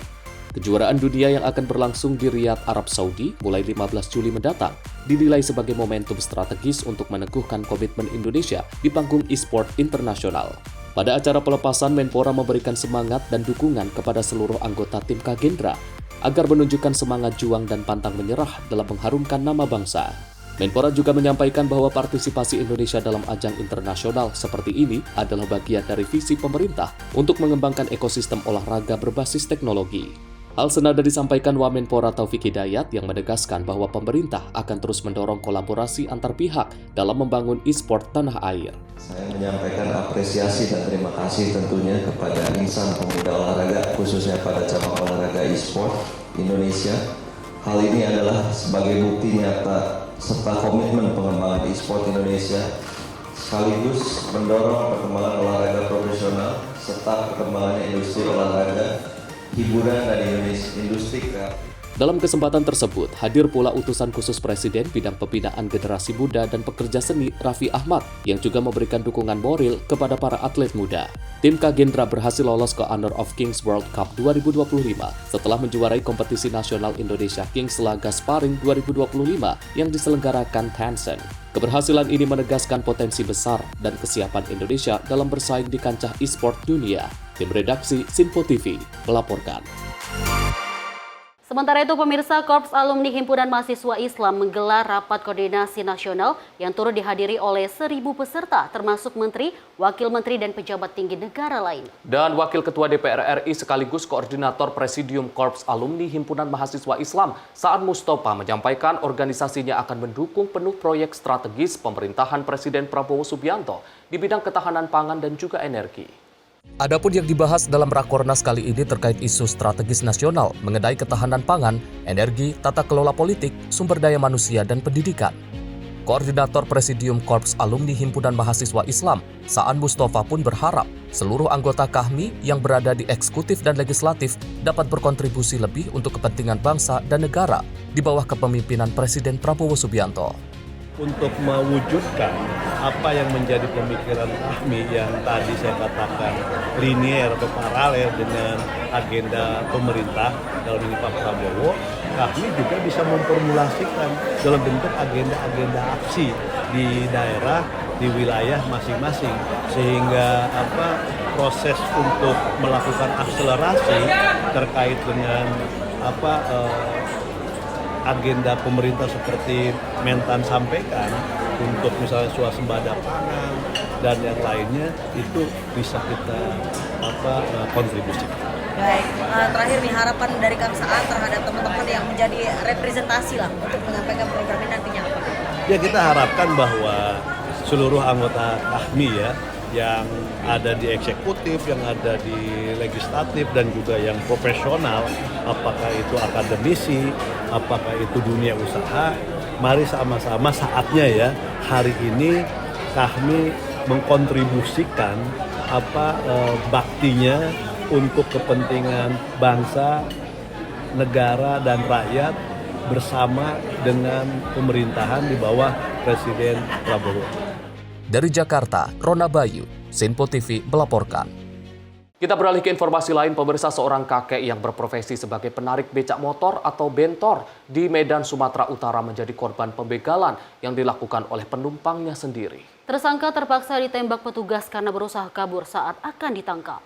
Kejuaraan dunia yang akan berlangsung di Riyadh, Arab Saudi mulai 15 Juli mendatang dinilai sebagai momentum strategis untuk meneguhkan komitmen Indonesia di panggung e-sport internasional. Pada acara pelepasan, Menpora memberikan semangat dan dukungan kepada seluruh anggota tim Kagendra agar menunjukkan semangat juang dan pantang menyerah dalam mengharumkan nama bangsa. Menpora juga menyampaikan bahwa partisipasi Indonesia dalam ajang internasional seperti ini adalah bagian dari visi pemerintah untuk mengembangkan ekosistem olahraga berbasis teknologi. Hal senada disampaikan Wamenpora Taufik Hidayat yang menegaskan bahwa pemerintah akan terus mendorong kolaborasi antar pihak dalam membangun e-sport tanah air. Saya menyampaikan apresiasi dan terima kasih tentunya kepada insan pemuda olahraga, khususnya pada cabang olahraga e-sport Indonesia. Hal ini adalah sebagai bukti nyata serta komitmen pengembangan e-sport Indonesia, sekaligus mendorong perkembangan olahraga profesional serta perkembangan industri olahraga, hiburan dan industri kreatif. Dalam kesempatan tersebut, hadir pula utusan khusus Presiden bidang pembinaan generasi muda dan pekerja seni Raffi Ahmad yang juga memberikan dukungan moral kepada para atlet muda. Tim Kagendra berhasil lolos ke Honor of Kings World Cup 2025 setelah menjuarai kompetisi nasional Indonesia Kings Laga Sparring 2025 yang diselenggarakan Tencent. Keberhasilan ini menegaskan potensi besar dan kesiapan Indonesia dalam bersaing di kancah e-sport dunia. Tim redaksi Sinpo TV melaporkan. Sementara itu, pemirsa, Korps Alumni Himpunan Mahasiswa Islam menggelar rapat koordinasi nasional yang turut dihadiri oleh 1.000 peserta, termasuk menteri, wakil menteri, dan pejabat tinggi negara lain. Dan Wakil Ketua DPR RI sekaligus Koordinator Presidium Korps Alumni Himpunan Mahasiswa Islam, Saan Mustafa, menyampaikan organisasinya akan mendukung penuh proyek strategis pemerintahan Presiden Prabowo Subianto di bidang ketahanan pangan dan juga energi. Adapun yang dibahas dalam Rakornas kali ini terkait isu strategis nasional mengenai ketahanan pangan, energi, tata kelola politik, sumber daya manusia, dan pendidikan. Koordinator Presidium Korps Alumni Himpunan Mahasiswa Islam, Saan Mustafa pun berharap seluruh anggota KAHMI yang berada di eksekutif dan legislatif dapat berkontribusi lebih untuk kepentingan bangsa dan negara di bawah kepemimpinan Presiden Prabowo Subianto. Untuk mewujudkan apa yang menjadi pemikiran KAHMI yang tadi saya katakan linier atau paralel dengan agenda pemerintah dalam ini Pak Prabowo, KAHMI juga bisa memformulasikan dalam bentuk agenda-agenda aksi di daerah, di wilayah masing-masing, sehingga proses untuk melakukan akselerasi terkait dengan agenda pemerintah seperti Mentan sampaikan untuk misalnya swasembada pangan dan yang lainnya itu bisa kita kontribusikan. Baik, terakhir nih harapan dari Kang Saan terhadap teman-teman yang menjadi representasi lah untuk menyampaikan program ini nantinya apa? Ya, kita harapkan bahwa seluruh anggota KAHMI ya yang ada di eksekutif, yang ada di legislatif, dan juga yang profesional, apakah itu akademisi, apakah itu dunia usaha, mari sama-sama saatnya ya hari ini KAHMI mengkontribusikan baktinya untuk kepentingan bangsa, negara, dan rakyat bersama dengan pemerintahan di bawah Presiden Prabowo. Dari Jakarta, Rona Bayu, Sinpo TV melaporkan. Kita beralih ke informasi lain, pemirsa. Seorang kakek yang berprofesi sebagai penarik becak motor atau bentor di Medan, Sumatera Utara menjadi korban pembegalan yang dilakukan oleh penumpangnya sendiri. Tersangka terpaksa ditembak petugas karena berusaha kabur saat akan ditangkap.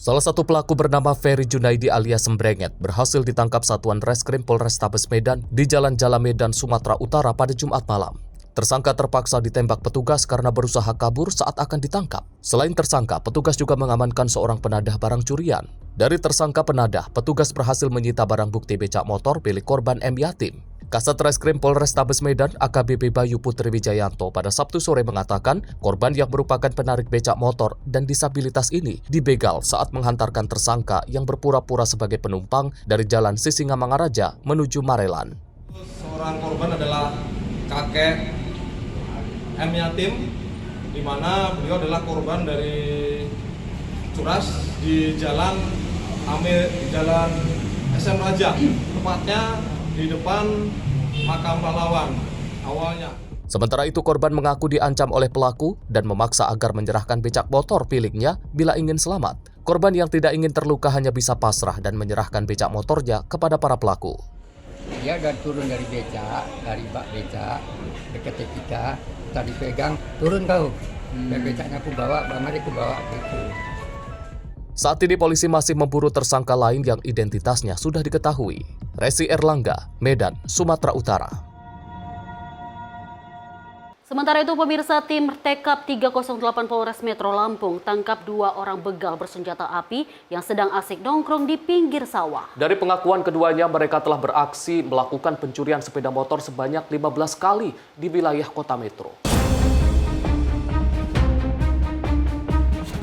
Salah satu pelaku bernama Ferry Junaidi alias Sembrenget berhasil ditangkap Satuan Reskrim Polrestabes Medan di Jalan Jala Medan, Sumatera Utara pada Jumat malam. Tersangka terpaksa ditembak petugas karena berusaha kabur saat akan ditangkap. Selain tersangka, petugas juga mengamankan seorang penadah barang curian. Dari tersangka penadah, petugas berhasil menyita barang bukti becak motor milik korban M. Yatim. Kasat Reskrim Polrestabes Medan AKBP Bayu Putri Wijayanto pada Sabtu sore mengatakan korban yang merupakan penarik becak motor dan disabilitas ini dibegal saat menghantarkan tersangka yang berpura-pura sebagai penumpang dari Jalan Sisingamangaraja menuju Marelan. Seorang korban adalah kakek M. Yatim, di mana beliau adalah korban dari curas di Jalan SM Raja, tepatnya di depan makam pahlawan awalnya. Sementara itu korban mengaku diancam oleh pelaku dan memaksa agar menyerahkan becak motor miliknya bila ingin selamat. Korban yang tidak ingin terluka hanya bisa pasrah dan menyerahkan becak motornya kepada para pelaku. Dia udah turun dari becak, dari bak becak, dekat kita, tadi pegang, turun kau. Dan becaknya aku bawa, bangnya aku bawa gitu. Saat ini polisi masih memburu tersangka lain yang identitasnya sudah diketahui. Resi Erlangga, Medan, Sumatera Utara. Sementara itu pemirsa, tim Tekap 308 Polres Metro Lampung tangkap 2 orang begal bersenjata api yang sedang asik nongkrong di pinggir sawah. Dari pengakuan keduanya, mereka telah beraksi melakukan pencurian sepeda motor sebanyak 15 kali di wilayah kota Metro.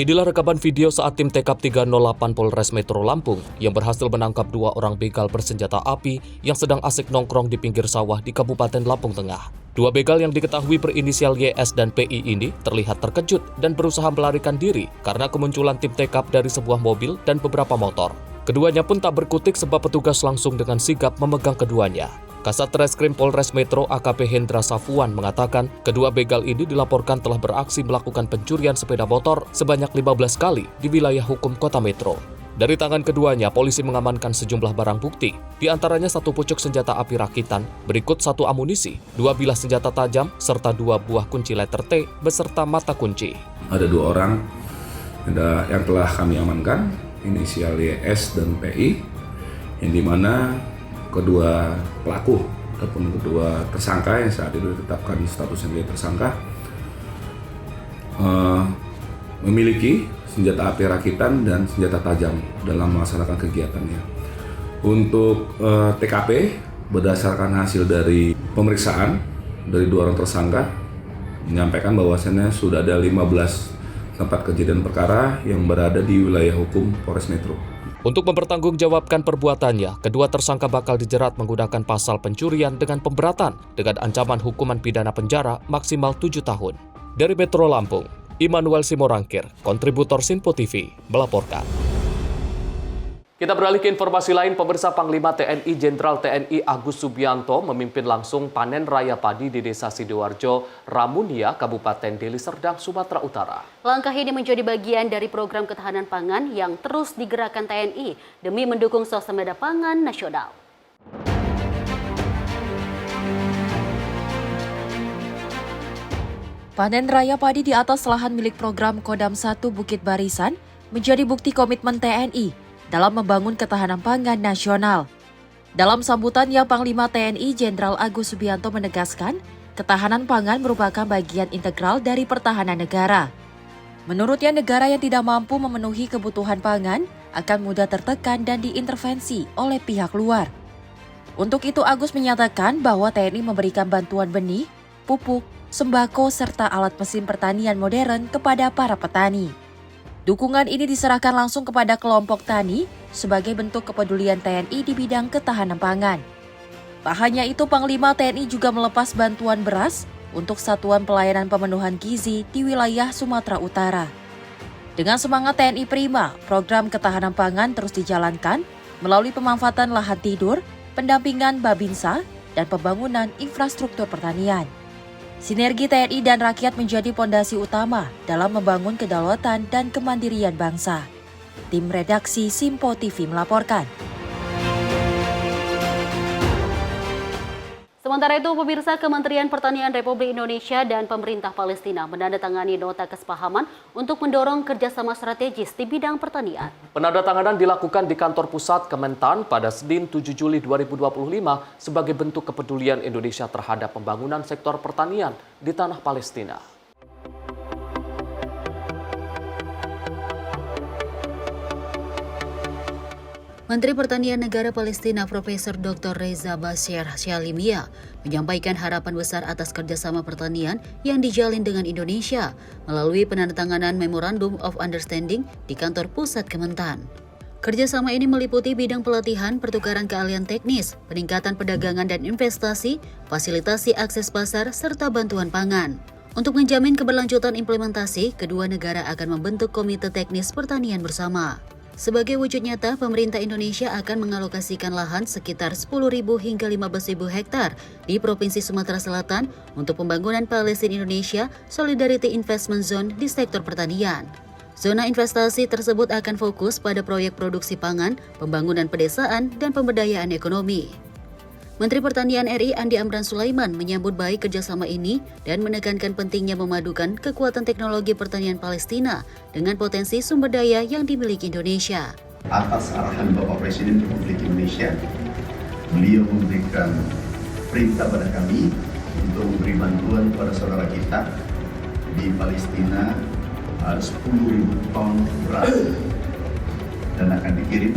Inilah rekaman video saat tim Tekap 308 Polres Metro Lampung yang berhasil menangkap 2 orang begal bersenjata api yang sedang asik nongkrong di pinggir sawah di Kabupaten Lampung Tengah. 2 begal yang diketahui berinisial YS dan PI ini terlihat terkejut dan berusaha melarikan diri karena kemunculan tim Tekap dari sebuah mobil dan beberapa motor. Keduanya pun tak berkutik sebab petugas langsung dengan sigap memegang keduanya. Kasat Reskrim Polres Metro AKP Hendra Safuan mengatakan kedua begal ini dilaporkan telah beraksi melakukan pencurian sepeda motor sebanyak 15 kali di wilayah hukum kota Metro. Dari tangan keduanya, polisi mengamankan sejumlah barang bukti, di antaranya 1 pucuk senjata api rakitan, berikut 1 amunisi, 2 bilah senjata tajam, serta 2 buah kunci letter T beserta mata kunci. Ada 2 orang yang telah kami amankan, inisial YS dan PI, yang dimana kedua pelaku ataupun kedua tersangka yang saat itu ditetapkan statusnya sebagai tersangka memiliki senjata api rakitan dan senjata tajam dalam melaksanakan kegiatannya. Untuk TKP berdasarkan hasil dari pemeriksaan dari 2 orang tersangka menyampaikan bahwasannya sudah ada 15 tempat kejadian perkara yang berada di wilayah hukum Polres Metro. Untuk mempertanggungjawabkan perbuatannya, kedua tersangka bakal dijerat menggunakan pasal pencurian dengan pemberatan dengan ancaman hukuman pidana penjara maksimal 7 tahun. Dari Metro Lampung, Immanuel Simorangkir, kontributor Sinpo TV, melaporkan. Kita beralih ke informasi lain, pemirsa. Panglima TNI Jenderal TNI Agus Subianto memimpin langsung panen raya padi di Desa Sidoarjo, Ramunia, Kabupaten Deli Serdang, Sumatera Utara. Langkah ini menjadi bagian dari program ketahanan pangan yang terus digerakkan TNI demi mendukung swasembada pangan nasional. Panen raya padi di atas lahan milik program Kodam 1 Bukit Barisan menjadi bukti komitmen TNI dalam membangun ketahanan pangan nasional. Dalam sambutannya, Panglima TNI Jenderal Agus Subianto menegaskan, ketahanan pangan merupakan bagian integral dari pertahanan negara. Menurutnya, negara yang tidak mampu memenuhi kebutuhan pangan akan mudah tertekan dan diintervensi oleh pihak luar. Untuk itu, Agus menyatakan bahwa TNI memberikan bantuan benih, pupuk, sembako, serta alat mesin pertanian modern kepada para petani. Dukungan ini diserahkan langsung kepada kelompok tani sebagai bentuk kepedulian TNI di bidang ketahanan pangan. Tak hanya itu, Panglima TNI juga melepas bantuan beras untuk Satuan Pelayanan Pemenuhan Gizi di wilayah Sumatera Utara. Dengan semangat TNI Prima, program ketahanan pangan terus dijalankan melalui pemanfaatan lahan tidur, pendampingan Babinsa, dan pembangunan infrastruktur pertanian. Sinergi TNI dan rakyat menjadi pondasi utama dalam membangun kedaulatan dan kemandirian bangsa. Tim redaksi Sinpo TV melaporkan. Sementara itu, pemirsa, Kementerian Pertanian Republik Indonesia dan pemerintah Palestina menandatangani nota kesepahaman untuk mendorong kerjasama strategis di bidang pertanian. Penandatanganan dilakukan di kantor pusat Kementan pada Senin 7 Juli 2025 sebagai bentuk kepedulian Indonesia terhadap pembangunan sektor pertanian di tanah Palestina. Menteri Pertanian Negara Palestina Profesor Dr. Reza Basir Syalimia menyampaikan harapan besar atas kerjasama pertanian yang dijalin dengan Indonesia melalui penandatanganan Memorandum of Understanding di kantor pusat Kementan. Kerjasama ini meliputi bidang pelatihan, pertukaran keahlian teknis, peningkatan perdagangan dan investasi, fasilitasi akses pasar, serta bantuan pangan. Untuk menjamin keberlanjutan implementasi, kedua negara akan membentuk komite teknis pertanian bersama. Sebagai wujud nyata, pemerintah Indonesia akan mengalokasikan lahan sekitar 10.000 hingga 15.000 hektar di Provinsi Sumatera Selatan untuk pembangunan Palestina Indonesia Solidarity Investment Zone di sektor pertanian. Zona investasi tersebut akan fokus pada proyek produksi pangan, pembangunan pedesaan, dan pemberdayaan ekonomi. Menteri Pertanian RI Andi Amran Sulaiman menyambut baik kerjasama ini dan menekankan pentingnya memadukan kekuatan teknologi pertanian Palestina dengan potensi sumber daya yang dimiliki Indonesia. Atas arahan Bapak Presiden Republik Indonesia, beliau memberikan perintah pada kami untuk memberi bantuan kepada saudara kita di Palestina 10.000 ton beras dan akan dikirim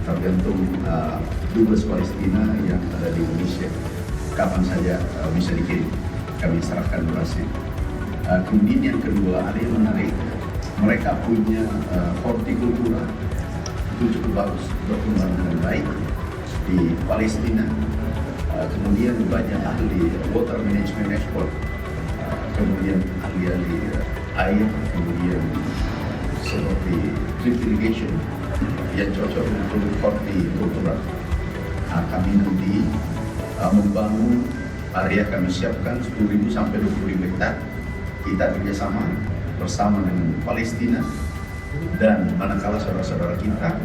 tergantung dubes Palestina yang ada di Indonesia. Kapan saja bisa dikirim, kami serahkan berasnya. Kemudian yang kedua, ada yang menarik, mereka punya hortikultura itu cukup bagus, berkembang dengan baik di Palestina. Kemudian banyak ahli water management export, kemudian ahli-ahli air, kemudian seperti drip irrigation yang cocok untuk hortikultura. Kami nanti membangun area, kami siapkan 10.000 sampai 20.000 hektar. Kita kerjasama bersama dengan Palestina, dan manakala saudara-saudara kita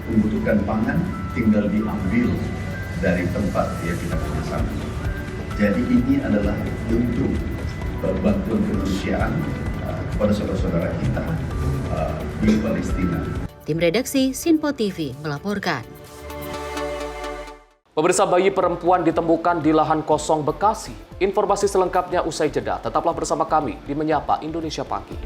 membutuhkan pangan, tinggal diambil dari tempat yang kita kerjasama. Jadi ini adalah bentuk bantuan kemanusiaan kepada saudara-saudara kita di Palestina. Tim redaksi Sinpo TV melaporkan. Pemirsa, bayi perempuan ditemukan di lahan kosong Bekasi. Informasi selengkapnya usai jeda. Tetaplah bersama kami di Menyapa Indonesia Pagi.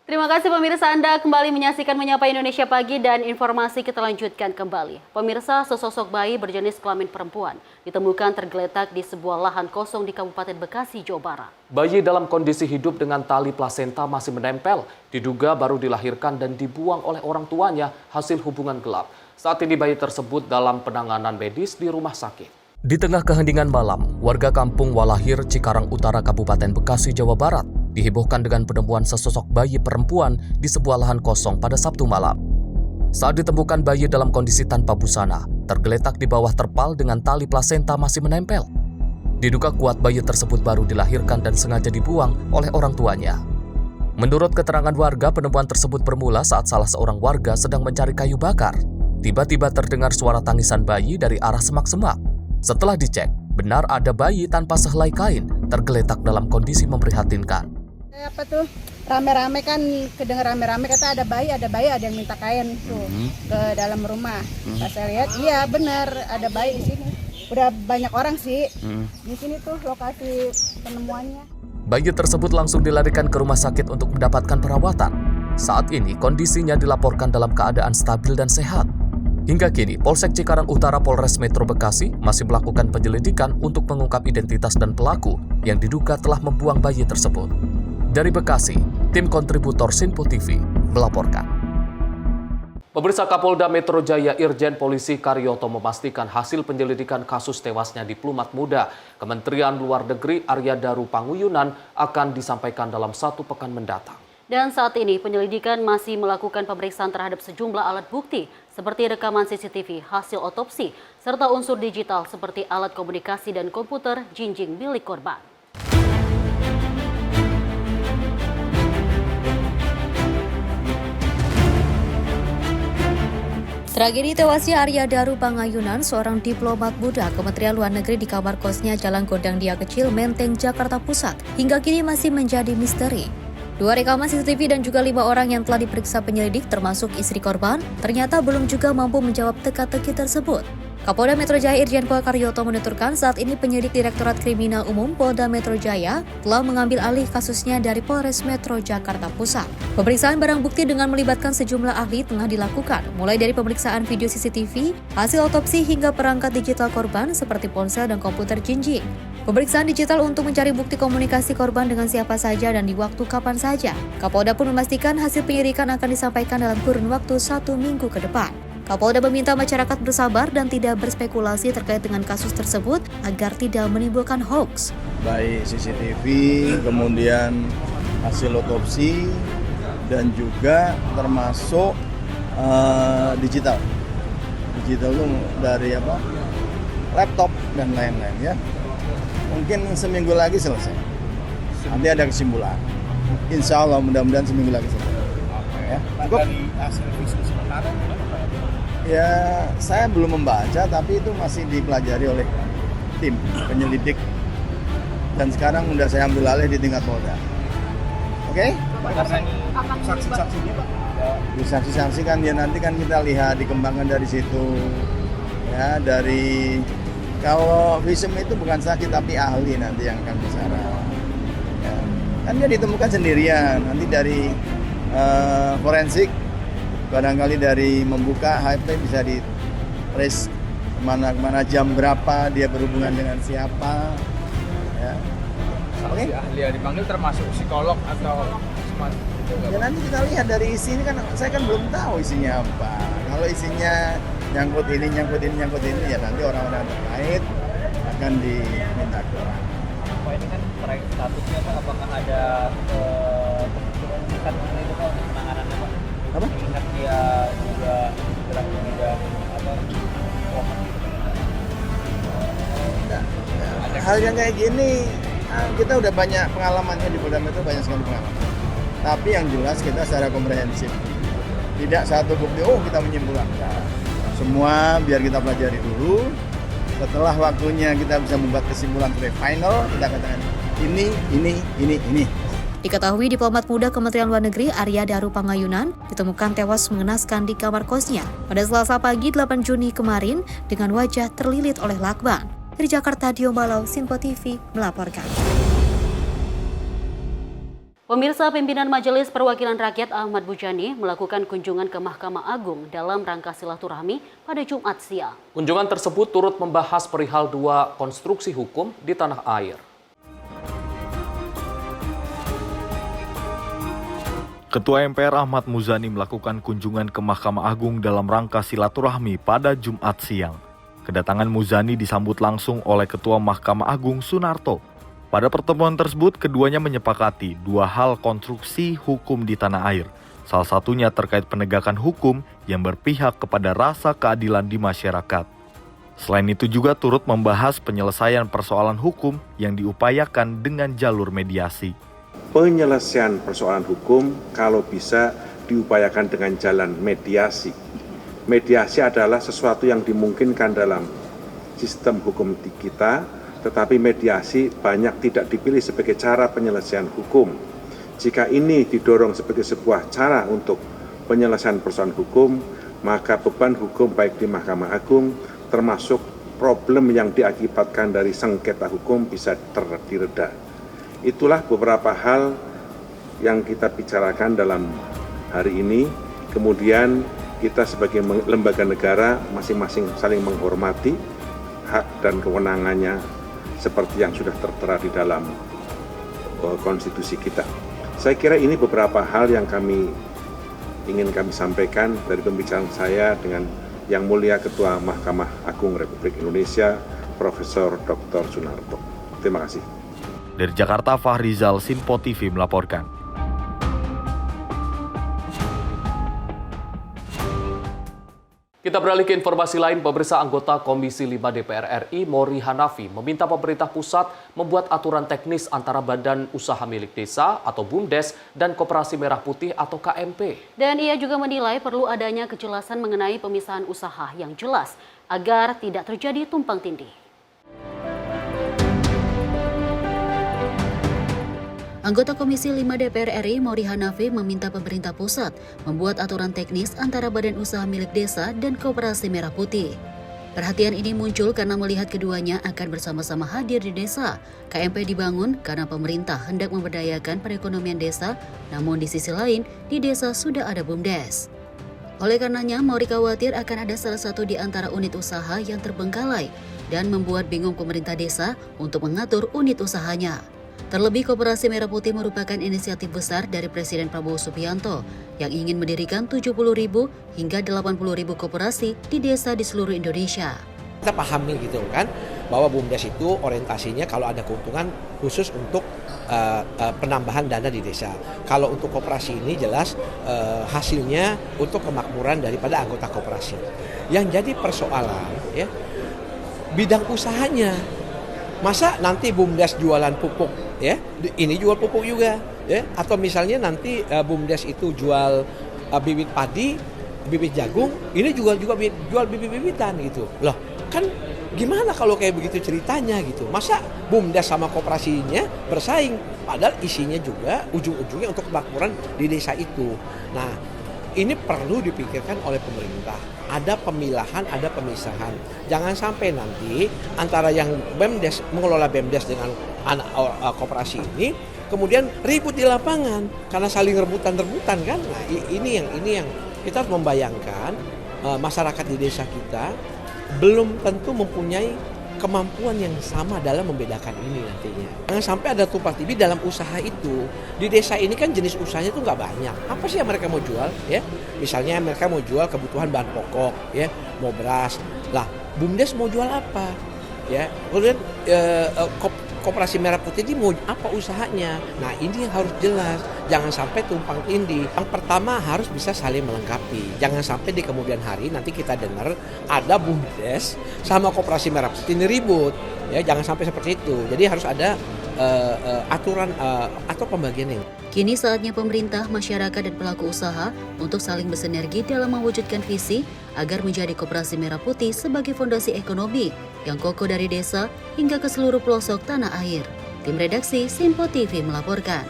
Terima kasih pemirsa, Anda kembali menyaksikan Menyapa Indonesia Pagi dan informasi kita lanjutkan kembali. Pemirsa, sesosok bayi berjenis kelamin perempuan ditemukan tergeletak di sebuah lahan kosong di Kabupaten Bekasi, Jawa Barat. Bayi dalam kondisi hidup dengan tali plasenta masih menempel, diduga baru dilahirkan dan dibuang oleh orang tuanya hasil hubungan gelap. Saat ini bayi tersebut dalam penanganan medis di rumah sakit. Di tengah keheningan malam, warga kampung Walahir, Cikarang Utara, Kabupaten Bekasi, Jawa Barat, dihebohkan dengan penemuan sesosok bayi perempuan di sebuah lahan kosong pada Sabtu malam. Saat ditemukan, bayi dalam kondisi tanpa busana, tergeletak di bawah terpal dengan tali plasenta masih menempel. Diduga kuat bayi tersebut baru dilahirkan dan sengaja dibuang oleh orang tuanya. Menurut keterangan warga, penemuan tersebut bermula saat salah seorang warga sedang mencari kayu bakar. Tiba-tiba terdengar suara tangisan bayi dari arah semak-semak. Setelah dicek, benar ada bayi tanpa sehelai kain tergeletak dalam kondisi memprihatinkan. Apa tuh rame-rame kan, kedengar rame-rame kata ada bayi ada yang minta kain tuh ke dalam rumah. Pas saya lihat, iya benar ada bayi di sini. Udah banyak orang sih di sini tuh lokasi penemuannya. Bayi tersebut langsung dilarikan ke rumah sakit untuk mendapatkan perawatan. Saat ini kondisinya dilaporkan dalam keadaan stabil dan sehat. Hingga kini, Polsek Cikarang Utara Polres Metro Bekasi masih melakukan penyelidikan untuk mengungkap identitas dan pelaku yang diduga telah membuang bayi tersebut. Dari Bekasi, tim kontributor Sinpo TV melaporkan. Pemirsa, Kapolda Metro Jaya Irjen Polisi Karyoto memastikan hasil penyelidikan kasus tewasnya diplomat muda Kementerian Luar Negeri Arya Daru Panguyunan akan disampaikan dalam 1 pekan mendatang. Dan saat ini penyelidikan masih melakukan pemeriksaan terhadap sejumlah alat bukti seperti rekaman CCTV, hasil otopsi, serta unsur digital seperti alat komunikasi dan komputer jinjing milik korban. Tragedi tewasnya Arya Daru Pangayunan, seorang diplomat muda Kementerian Luar Negeri di kamar kosnya Jalan Gondang Dia Kecil, Menteng, Jakarta Pusat, hingga kini masih menjadi misteri. 2 rekaman CCTV dan juga 5 orang yang telah diperiksa penyelidik termasuk istri korban, ternyata belum juga mampu menjawab teka-teki tersebut. Kapolda Metro Jaya Irjen Pol Karyoto menuturkan saat ini penyidik Direktorat Kriminal Umum Polda Metro Jaya telah mengambil alih kasusnya dari Polres Metro Jakarta Pusat. Pemeriksaan barang bukti dengan melibatkan sejumlah ahli tengah dilakukan, mulai dari pemeriksaan video CCTV, hasil otopsi hingga perangkat digital korban seperti ponsel dan komputer jinjing. Pemeriksaan digital untuk mencari bukti komunikasi korban dengan siapa saja dan di waktu kapan saja. Kapolda pun memastikan hasil penyelidikan akan disampaikan dalam kurun waktu 1 minggu ke depan. Kapolda meminta masyarakat bersabar dan tidak berspekulasi terkait dengan kasus tersebut agar tidak menimbulkan hoax. Baik CCTV, kemudian hasil otopsi, dan juga termasuk digital. Digital itu dari laptop dan lain-lain ya. Mungkin seminggu lagi selesai. Nanti ada kesimpulan. Insya Allah mudah-mudahan seminggu lagi selesai. Ya, cukup. Dari hasil visum sementara ya, saya belum membaca, tapi itu masih dipelajari oleh tim penyelidik. Dan sekarang sudah saya ambil alih di tingkat Polda. Oke? Saksi-saksinya Pak? Saksi-saksi kan ya nanti kan kita lihat dikembangkan dari situ. Ya, dari kalau visum itu bukan saksi tapi ahli nanti yang akan bicara. Ya. Kan dia ditemukan sendirian. Nanti dari forensik barangkali dari membuka HP bisa di trace kemana jam berapa dia berhubungan dengan siapa ya. Oke? Ahli yang dipanggil termasuk psikolog atau semacam itu? Ya nanti kita lihat dari isi ini kan saya kan belum tahu isinya apa. Kalau isinya nyangkut ini ya nanti orang-orang terkait akan diminta keterangan. Pak, ini kan terkait statusnya Pak, apakah ada kemungkinan itu Pak untuk penanganannya Pak? Apa? Mengingat dia juga bergerak di bidang hal yang kayak gini kita udah banyak pengalamannya di Polda Metro, banyak sekali pengalaman. Tapi yang jelas kita secara komprehensif, tidak satu bukti kita menyimpulkan. Semua biar kita pelajari dulu. Setelah waktunya kita bisa membuat kesimpulan sampai final, kita katakan ini. Diketahui diplomat muda Kementerian Luar Negeri Arya Daru Pangayunan ditemukan tewas mengenaskan di kamar kosnya pada Selasa pagi 8 Juni kemarin dengan wajah terlilit oleh lakban. Dari Jakarta, Dio Balau, Sinpo TV melaporkan. Pemirsa, pimpinan Majelis Perwakilan Rakyat Ahmad Muzani melakukan kunjungan ke Mahkamah Agung dalam rangka silaturahmi pada Jumat siang. Kunjungan tersebut turut membahas perihal 2 konstruksi hukum di tanah air. Ketua MPR Ahmad Muzani melakukan kunjungan ke Mahkamah Agung dalam rangka silaturahmi pada Jumat siang. Kedatangan Muzani disambut langsung oleh Ketua Mahkamah Agung Sunarto. Pada pertemuan tersebut, keduanya menyepakati 2 hal konstruksi hukum di tanah air. Salah satunya terkait penegakan hukum yang berpihak kepada rasa keadilan di masyarakat. Selain itu juga turut membahas penyelesaian persoalan hukum yang diupayakan dengan jalur mediasi. Penyelesaian persoalan hukum kalau bisa diupayakan dengan jalan mediasi. Mediasi adalah sesuatu yang dimungkinkan dalam sistem hukum kita, tetapi mediasi banyak tidak dipilih sebagai cara penyelesaian hukum. Jika ini didorong sebagai sebuah cara untuk penyelesaian persoalan hukum, maka beban hukum baik di Mahkamah Agung termasuk problem yang diakibatkan dari sengketa hukum bisa direda. Itulah beberapa hal yang kita bicarakan dalam hari ini. Kemudian kita sebagai lembaga negara masing-masing saling menghormati hak dan kewenangannya seperti yang sudah tertera di dalam konstitusi kita. Saya kira ini beberapa hal yang ingin kami sampaikan dari pembicaraan saya dengan Yang Mulia Ketua Mahkamah Agung Republik Indonesia, Profesor Dr. Sunarto. Terima kasih. Dari Jakarta, Fahrizal, Sinpo TV melaporkan. Kita beralih ke informasi lain, pemirsa. Anggota Komisi 5 DPR RI, Mori Hanafi, meminta pemerintah pusat membuat aturan teknis antara Badan Usaha Milik Desa atau BUMDes dan Koperasi Merah Putih atau KMP. Dan ia juga menilai perlu adanya kejelasan mengenai pemisahan usaha yang jelas agar tidak terjadi tumpang tindih. Anggota Komisi 5 DPR RI, Mori Hanafi, meminta pemerintah pusat membuat aturan teknis antara Badan Usaha Milik Desa dan Koperasi Merah Putih. Perhatian ini muncul karena melihat keduanya akan bersama-sama hadir di desa. KMP dibangun karena pemerintah hendak memberdayakan perekonomian desa, namun di sisi lain, di desa sudah ada BUMDes. Oleh karenanya, Mori khawatir akan ada salah satu di antara unit usaha yang terbengkalai dan membuat bingung pemerintah desa untuk mengatur unit usahanya. Terlebih, Koperasi Merah Putih merupakan inisiatif besar dari Presiden Prabowo Subianto yang ingin mendirikan 70.000 hingga 80.000 koperasi di desa di seluruh Indonesia. Kita pahami gitu kan, bahwa BUMDes itu orientasinya kalau ada keuntungan khusus untuk penambahan dana di desa. Kalau untuk koperasi ini jelas hasilnya untuk kemakmuran daripada anggota koperasi. Yang jadi persoalan ya, bidang usahanya. Masa nanti BUMDes jualan pupuk ya, ini jual pupuk juga ya, atau misalnya nanti BUMDes itu jual bibit padi, bibit jagung, ini jual bibit-bibitan gitu. Loh, kan gimana kalau kayak begitu ceritanya gitu? Masa BUMDes sama koperasinya bersaing, padahal isinya juga ujung-ujungnya untuk kemakmuran di desa itu. Nah, ini perlu dipikirkan oleh pemerintah. Ada pemilahan, ada pemisahan. Jangan sampai nanti antara yang BUMDes mengelola BUMDes dengan anak koperasi ini kemudian ribut di lapangan karena saling rebutan kan. Nah, ini yang kita harus membayangkan masyarakat di desa kita belum tentu mempunyai kemampuan yang sama dalam membedakan ini nantinya. Jangan sampai ada tumpang tindih dalam usaha itu. Di desa ini kan jenis usahanya tuh nggak banyak. Apa sih yang mereka mau jual? Ya, misalnya mereka mau jual kebutuhan bahan pokok, ya, mau beras. Lah, BUMDes mau jual apa? Ya, kemudian Koperasi Merah Putih ini mau apa usahanya? Nah, ini yang harus jelas. Jangan sampai tumpang tindih. Yang pertama harus bisa saling melengkapi. Jangan sampai di kemudian hari nanti kita dengar ada BUMDes sama Koperasi Merah Putih ini ribut. Ya, jangan sampai seperti itu. Jadi harus ada aturan atau pembagian yang. Kini saatnya pemerintah, masyarakat, dan pelaku usaha untuk saling bersinergi dalam mewujudkan visi agar menjadi Koperasi Merah Putih sebagai fondasi ekonomi yang kokoh dari desa hingga ke seluruh pelosok tanah air. Tim redaksi Simpo TV melaporkan.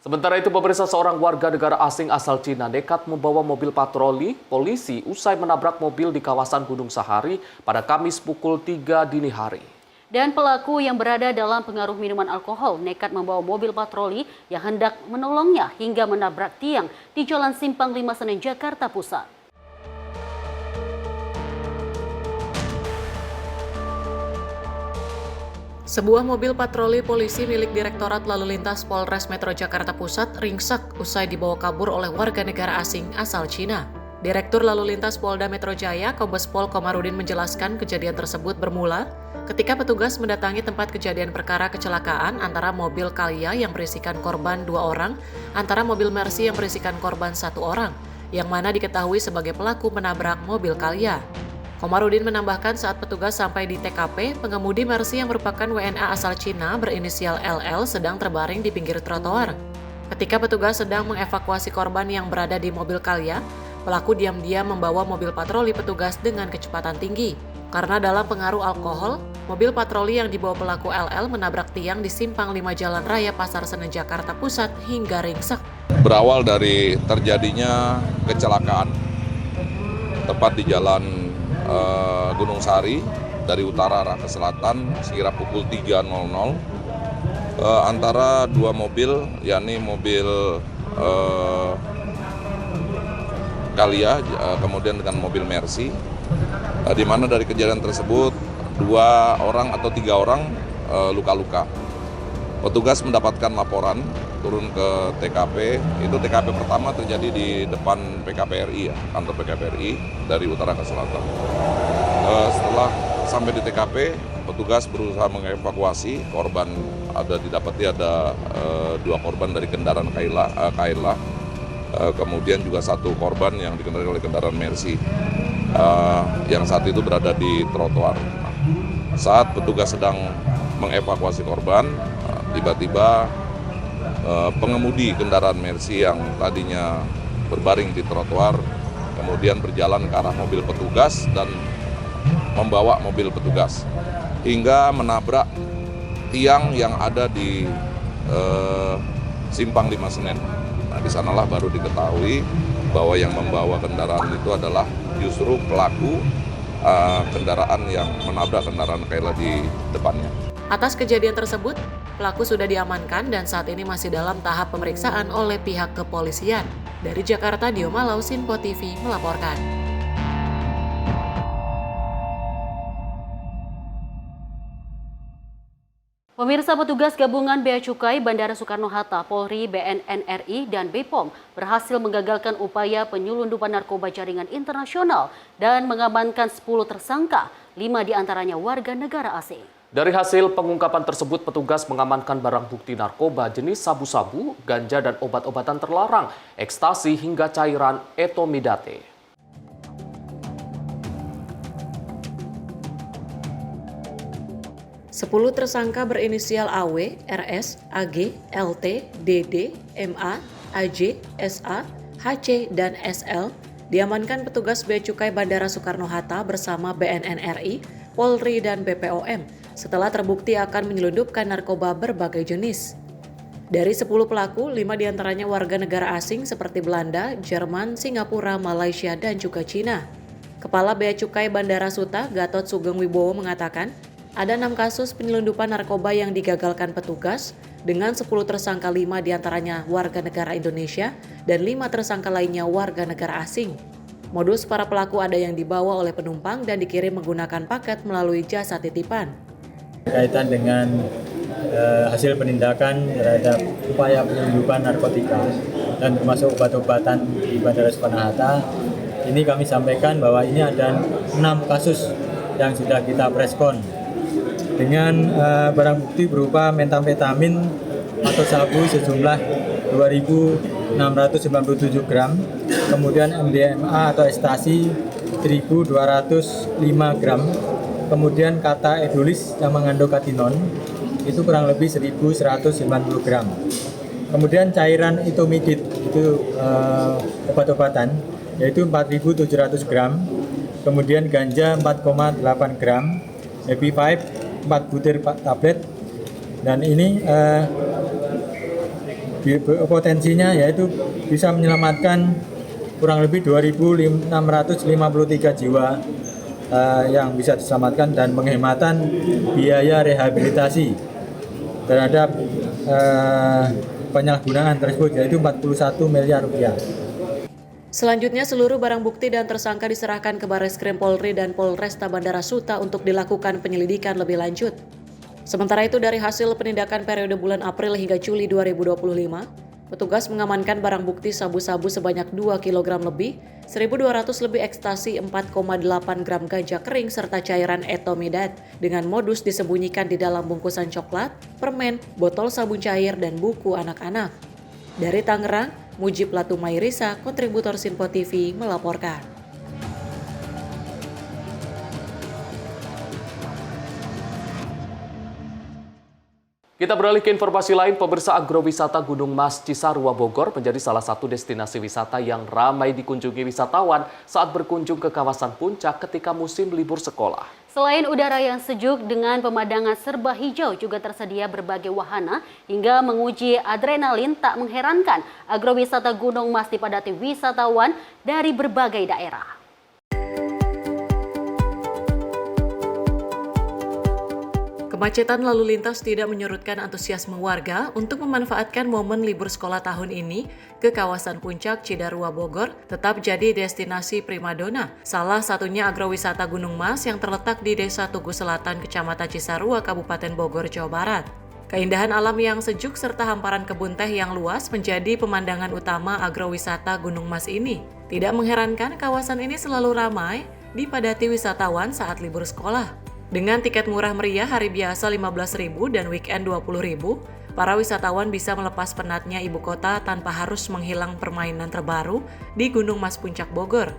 Sementara itu, pemirsa, seorang warga negara asing asal Cina nekat membawa mobil patroli polisi usai menabrak mobil di kawasan Gunung Sahari pada Kamis pukul 3 dini hari. Dan pelaku yang berada dalam pengaruh minuman alkohol nekat membawa mobil patroli yang hendak menolongnya hingga menabrak tiang di Jalan Simpang 5 Senen, Jakarta Pusat. Sebuah mobil patroli polisi milik Direktorat Lalu Lintas Polres Metro Jakarta Pusat ringsek usai dibawa kabur oleh warga negara asing asal Cina. Direktur Lalu Lintas Polda Metro Jaya, Kombes Pol Komarudin, menjelaskan kejadian tersebut bermula ketika petugas mendatangi tempat kejadian perkara kecelakaan antara mobil Calya yang berisikan korban 2 orang, antara mobil Mercy yang berisikan korban 1 orang, yang mana diketahui sebagai pelaku menabrak mobil Calya. Komarudin menambahkan saat petugas sampai di TKP, pengemudi Mercy yang merupakan WNA asal Cina berinisial LL sedang terbaring di pinggir trotoar. Ketika petugas sedang mengevakuasi korban yang berada di mobil Calya, pelaku diam-diam membawa mobil patroli petugas dengan kecepatan tinggi. Karena dalam pengaruh alkohol, mobil patroli yang dibawa pelaku LL menabrak tiang di Simpang 5 Jalan Raya Pasar Senen, Jakarta Pusat hingga ringsek. Berawal dari terjadinya kecelakaan tepat di Jalan Gunung Sari dari utara arah ke selatan sekira pukul 3.00 antara 2 mobil, yakni mobil Calya kemudian dengan mobil Mercy, di mana dari kejadian tersebut 2 orang atau 3 orang luka-luka. Petugas mendapatkan laporan, turun ke TKP. Itu TKP pertama terjadi di depan PKPRI, ya, kantor PKPRI dari utara ke selatan. Setelah sampai di TKP, petugas berusaha mengevakuasi korban. Didapati ada 2 korban dari kendaraan KLA, kemudian juga 1 korban yang dikendarai oleh kendaraan Mercy. Yang saat itu berada di trotoar. Saat petugas sedang mengevakuasi korban, tiba-tiba pengemudi kendaraan Mercy yang tadinya berbaring di trotoar kemudian berjalan ke arah mobil petugas dan membawa mobil petugas hingga menabrak tiang yang ada di Simpang 5 Senen. Nah, di sanalah baru diketahui bahwa yang membawa kendaraan itu adalah justru pelaku kendaraan yang menabrak kendaraan KLA di depannya. Atas kejadian tersebut, pelaku sudah diamankan dan saat ini masih dalam tahap pemeriksaan oleh pihak kepolisian. Dari Jakarta, Dio Malau, Sinpo TV melaporkan. Pemirsa, petugas gabungan Bea Cukai Bandara Soekarno-Hatta, Polri, BNN RI, dan BPOM berhasil menggagalkan upaya penyelundupan narkoba jaringan internasional dan mengamankan 10 tersangka, 5 diantaranya warga negara asing. Dari hasil pengungkapan tersebut, petugas mengamankan barang bukti narkoba jenis sabu-sabu, ganja dan obat-obatan terlarang, ekstasi hingga cairan etomidate. Sepuluh tersangka berinisial AW, RS, AG, LT, DD, MA, AJ, SA, HC, dan SL diamankan petugas Bea Cukai Bandara Soekarno-Hatta bersama BNN RI, Polri, dan BPOM setelah terbukti akan menyelundupkan narkoba berbagai jenis. Dari 10 pelaku, 5 diantaranya warga negara asing seperti Belanda, Jerman, Singapura, Malaysia, dan juga Cina. Kepala Bea Cukai Bandara Suta, Gatot Sugeng Wibowo mengatakan, ada 6 kasus penyelundupan narkoba yang digagalkan petugas, dengan 10 tersangka 5 diantaranya warga negara Indonesia dan 5 tersangka lainnya warga negara asing. Modus para pelaku ada yang dibawa oleh penumpang dan dikirim menggunakan paket melalui jasa titipan. Kaitan dengan hasil penindakan terhadap upaya penyelundupan narkotika dan termasuk obat-obatan di Bandara Soekarno-Hatta, ini kami sampaikan bahwa ini ada 6 kasus yang sudah kita preskon dengan barang bukti berupa metamfetamin atau sabu sejumlah 2.697 gram, kemudian MDMA atau ekstasi 1.205 gram, kemudian kata edulis yang mengandung katinon itu kurang lebih 1.190 gram. Kemudian cairan etomidate itu obat-obatan yaitu 4.700 gram, kemudian ganja 4,8 gram, Happy 5 4 butir tablet, dan ini potensinya yaitu bisa menyelamatkan kurang lebih 2.653 jiwa yang bisa diselamatkan dan penghematan biaya rehabilitasi terhadap penyalahgunaan tersebut yaitu 41 miliar rupiah. Selanjutnya, seluruh barang bukti dan tersangka diserahkan ke Barreskrim Polri dan Polresta Bandara Suta untuk dilakukan penyelidikan lebih lanjut. Sementara itu, dari hasil penindakan periode bulan April hingga Juli 2025, petugas mengamankan barang bukti sabu-sabu sebanyak 2 kg lebih, 1.200 lebih ekstasi, 4,8 gram ganja kering, serta cairan etomidate dengan modus disembunyikan di dalam bungkusan coklat, permen, botol sabun cair, dan buku anak-anak. Dari Tangerang, Mujib Latumairisa, kontributor Sinpo TV, melaporkan. Kita beralih ke informasi lain, pemirsa. Agrowisata Gunung Mas Cisarua Bogor menjadi salah satu destinasi wisata yang ramai dikunjungi wisatawan saat berkunjung ke kawasan puncak ketika musim libur sekolah. Selain udara yang sejuk dengan pemandangan serba hijau, juga tersedia berbagai wahana hingga menguji adrenalin. Tak mengherankan, agrowisata Gunung Mas dipadati wisatawan dari berbagai daerah. Kemacetan lalu lintas tidak menyurutkan antusiasme warga untuk memanfaatkan momen libur sekolah tahun ini ke kawasan puncak Cidarua Bogor tetap jadi destinasi primadona. Salah satunya agrowisata Gunung Mas yang terletak di Desa Tugu Selatan, Kecamatan Cisarua, Kabupaten Bogor, Jawa Barat. Keindahan alam yang sejuk serta hamparan kebun teh yang luas menjadi pemandangan utama agrowisata Gunung Mas ini. Tidak mengherankan kawasan ini selalu ramai dipadati wisatawan saat libur sekolah. Dengan tiket murah meriah hari biasa Rp15.000 dan weekend Rp20.000, para wisatawan bisa melepas penatnya ibu kota tanpa harus menghilang permainan terbaru di Gunung Mas Puncak Bogor.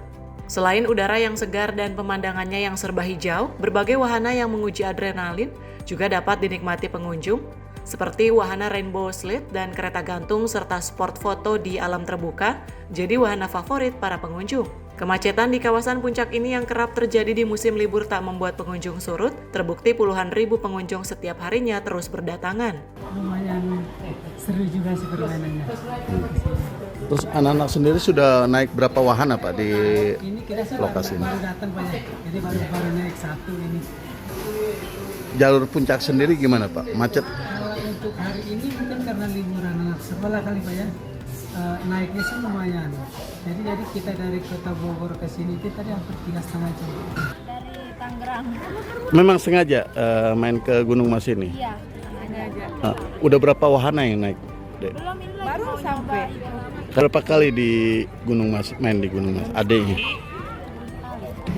Selain udara yang segar dan pemandangannya yang serba hijau, berbagai wahana yang menguji adrenalin juga dapat dinikmati pengunjung, seperti wahana rainbow slide dan kereta gantung serta sport foto di alam terbuka, jadi wahana favorit para pengunjung. Kemacetan di kawasan puncak ini yang kerap terjadi di musim libur tak membuat pengunjung surut, terbukti puluhan ribu pengunjung setiap harinya terus berdatangan. Lumayan seru juga sih permainannya. Terus anak-anak sendiri sudah naik berapa wahana Pak di lokasi ini? Baru datang Pak ya, jadi baru naik satu ini. Jalur puncak sendiri gimana Pak? Macet? Untuk hari ini mungkin karena liburan anak sekolah kali Pak ya, naiknya sih lumayan. Jadi kita dari kota Bogor ke sini itu tadi hampir 3,5 jam. Dari Tangerang. Memang sengaja main ke Gunung Mas ini? Iya, sengaja. Udah berapa wahana yang naik, Dek? Belum, ini baru sampai. Berapa kali di Gunung Mas, main di Gunung Mas, adeknya?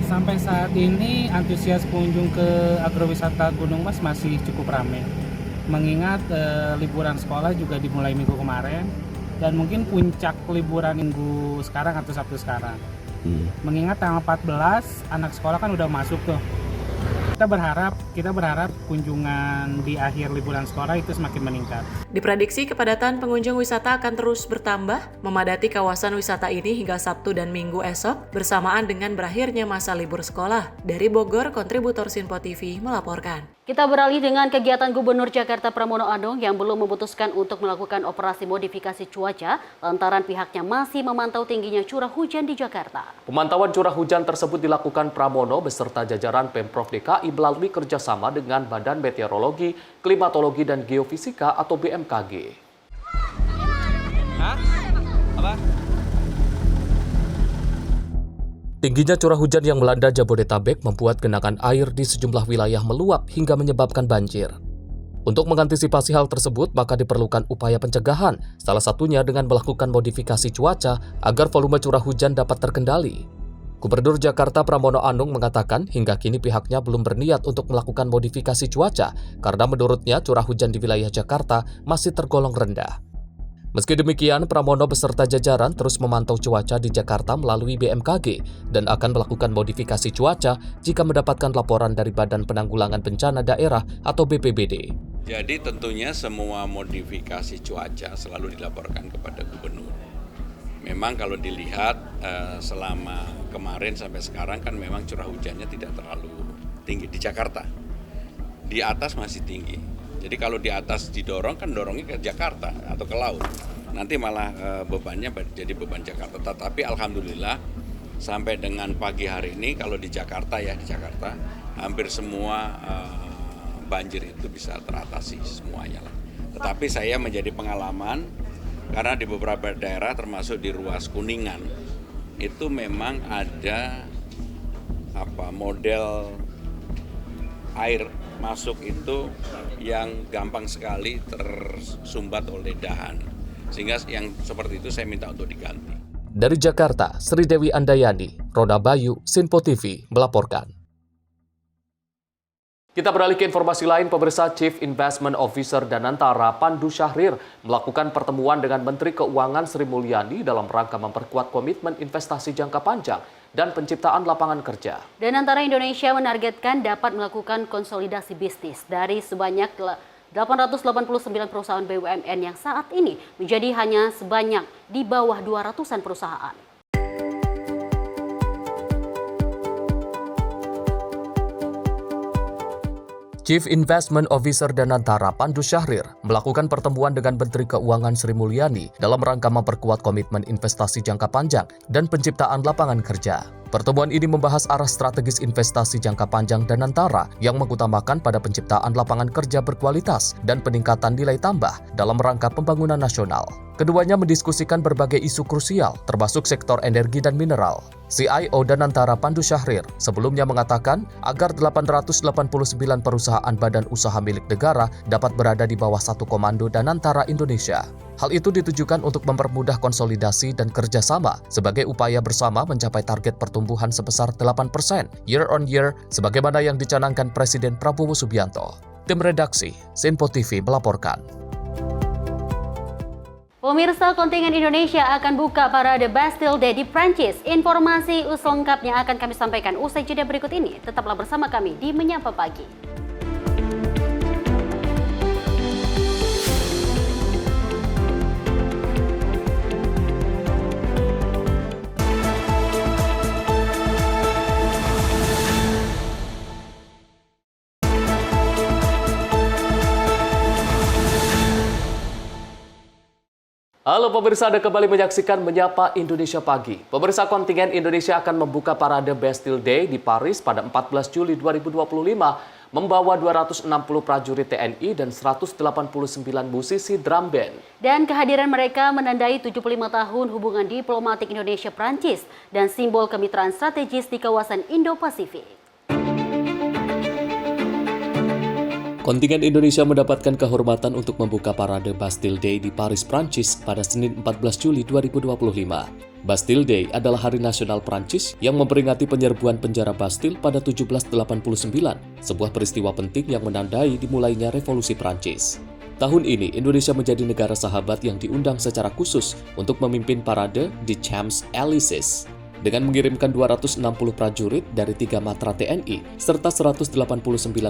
Sampai saat ini antusias pengunjung ke agrowisata Gunung Mas masih cukup ramai. Mengingat liburan sekolah juga dimulai minggu kemarin dan mungkin puncak liburan minggu sekarang atau Sabtu sekarang. Mengingat tanggal 14 anak sekolah kan udah masuk tuh. Kita berharap kunjungan di akhir liburan sekolah itu semakin meningkat. Diprediksi kepadatan pengunjung wisata akan terus bertambah, memadati kawasan wisata ini hingga Sabtu dan Minggu esok bersamaan dengan berakhirnya masa libur sekolah. Dari Bogor, kontributor Sinpo TV melaporkan. Kita beralih dengan kegiatan Gubernur Jakarta Pramono Anung yang belum memutuskan untuk melakukan operasi modifikasi cuaca lantaran pihaknya masih memantau tingginya curah hujan di Jakarta. Pemantauan curah hujan tersebut dilakukan Pramono beserta jajaran Pemprov DKI melalui kerjasama dengan Badan Meteorologi, Klimatologi, dan Geofisika atau BMKG. Hah? Apa? Tingginya curah hujan yang melanda Jabodetabek membuat genangan air di sejumlah wilayah meluap hingga menyebabkan banjir. Untuk mengantisipasi hal tersebut, maka diperlukan upaya pencegahan, salah satunya dengan melakukan modifikasi cuaca agar volume curah hujan dapat terkendali. Gubernur Jakarta Pramono Anung mengatakan hingga kini pihaknya belum berniat untuk melakukan modifikasi cuaca karena menurutnya curah hujan di wilayah Jakarta masih tergolong rendah. Meski demikian, Pramono beserta jajaran terus memantau cuaca di Jakarta melalui BMKG dan akan melakukan modifikasi cuaca jika mendapatkan laporan dari Badan Penanggulangan Bencana Daerah atau BPBD. Jadi tentunya semua modifikasi cuaca selalu dilaporkan kepada gubernur. Memang kalau dilihat selama kemarin sampai sekarang kan memang curah hujannya tidak terlalu tinggi di Jakarta. Di atas masih tinggi. Jadi kalau di atas didorong kan dorongnya ke Jakarta atau ke laut. Nanti malah bebannya jadi beban Jakarta. Tetapi alhamdulillah sampai dengan pagi hari ini kalau di Jakarta hampir semua banjir itu bisa teratasi semuanya lah. Tetapi saya menjadi pengalaman karena di beberapa daerah termasuk di ruas Kuningan itu memang ada model air masuk itu yang gampang sekali tersumbat oleh dahan. Sehingga yang seperti itu saya minta untuk diganti. Dari Jakarta, Sri Dewi Andayani, Roda Bayu, Sinpo TV melaporkan. Kita beralih ke informasi lain, pemirsa. Chief Investment Officer Danantara Pandu Syahrir melakukan pertemuan dengan Menteri Keuangan Sri Mulyani dalam rangka memperkuat komitmen investasi jangka panjang dan penciptaan lapangan kerja. Danantara Indonesia menargetkan dapat melakukan konsolidasi bisnis dari sebanyak 889 perusahaan BUMN yang saat ini menjadi hanya sebanyak di bawah 200-an perusahaan. Chief Investment Officer Danantara Pandu Syahrir melakukan pertemuan dengan Menteri Keuangan Sri Mulyani dalam rangka memperkuat komitmen investasi jangka panjang dan penciptaan lapangan kerja. Pertemuan ini membahas arah strategis investasi jangka panjang Danantara yang mengutamakan pada penciptaan lapangan kerja berkualitas dan peningkatan nilai tambah dalam rangka pembangunan nasional. Keduanya mendiskusikan berbagai isu krusial, termasuk sektor energi dan mineral. CIO Danantara Pandu Syahrir sebelumnya mengatakan agar 889 perusahaan badan usaha milik negara dapat berada di bawah satu komando Danantara Indonesia. Hal itu ditujukan untuk mempermudah konsolidasi dan kerjasama sebagai upaya bersama mencapai target pertumbuhan sebesar 8% year on year sebagaimana yang dicanangkan Presiden Prabowo Subianto. Tim redaksi Sinpo TV melaporkan. Pemirsa, kontingen Indonesia akan buka parade Bastille Day di Prancis. Informasi selengkapnya akan kami sampaikan usai jeda berikut ini. Tetaplah bersama kami di Menyapa Pagi. Halo pemirsa, Anda kembali menyaksikan Menyapa Indonesia Pagi. Pemirsa, kontingen Indonesia akan membuka parade Bastille Day di Paris pada 14 Juli 2025 membawa 260 prajurit TNI dan 189 musisi drum band. Dan kehadiran mereka menandai 75 tahun hubungan diplomatik Indonesia-Prancis dan simbol kemitraan strategis di kawasan Indo-Pasifik. Kontingen Indonesia mendapatkan kehormatan untuk membuka parade Bastille Day di Paris, Prancis pada Senin 14 Juli 2025. Bastille Day adalah hari nasional Prancis yang memperingati penyerbuan penjara Bastille pada 1789, sebuah peristiwa penting yang menandai dimulainya revolusi Prancis. Tahun ini, Indonesia menjadi negara sahabat yang diundang secara khusus untuk memimpin parade di Champs-Élysées. Dengan mengirimkan 260 prajurit dari 3 matra TNI serta 189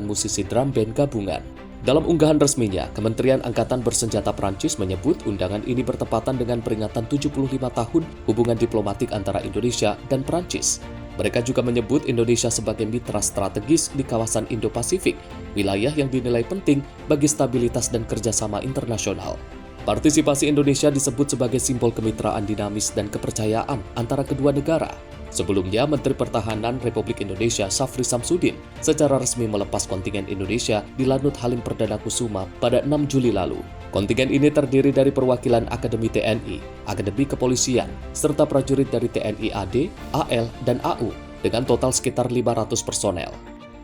musisi drum band gabungan. Dalam unggahan resminya, Kementerian Angkatan Bersenjata Prancis menyebut undangan ini bertepatan dengan peringatan 75 tahun hubungan diplomatik antara Indonesia dan Prancis. Mereka juga menyebut Indonesia sebagai mitra strategis di kawasan Indo-Pasifik, wilayah yang dinilai penting bagi stabilitas dan kerjasama internasional. Partisipasi Indonesia disebut sebagai simbol kemitraan dinamis dan kepercayaan antara kedua negara. Sebelumnya, Menteri Pertahanan Republik Indonesia Syafri Samsudin secara resmi melepas kontingen Indonesia di Lanut Halim Perdana Kusuma pada 6 Juli lalu. Kontingen ini terdiri dari perwakilan Akademi TNI, Akademi Kepolisian, serta prajurit dari TNI AD, AL, dan AU dengan total sekitar 500 personel.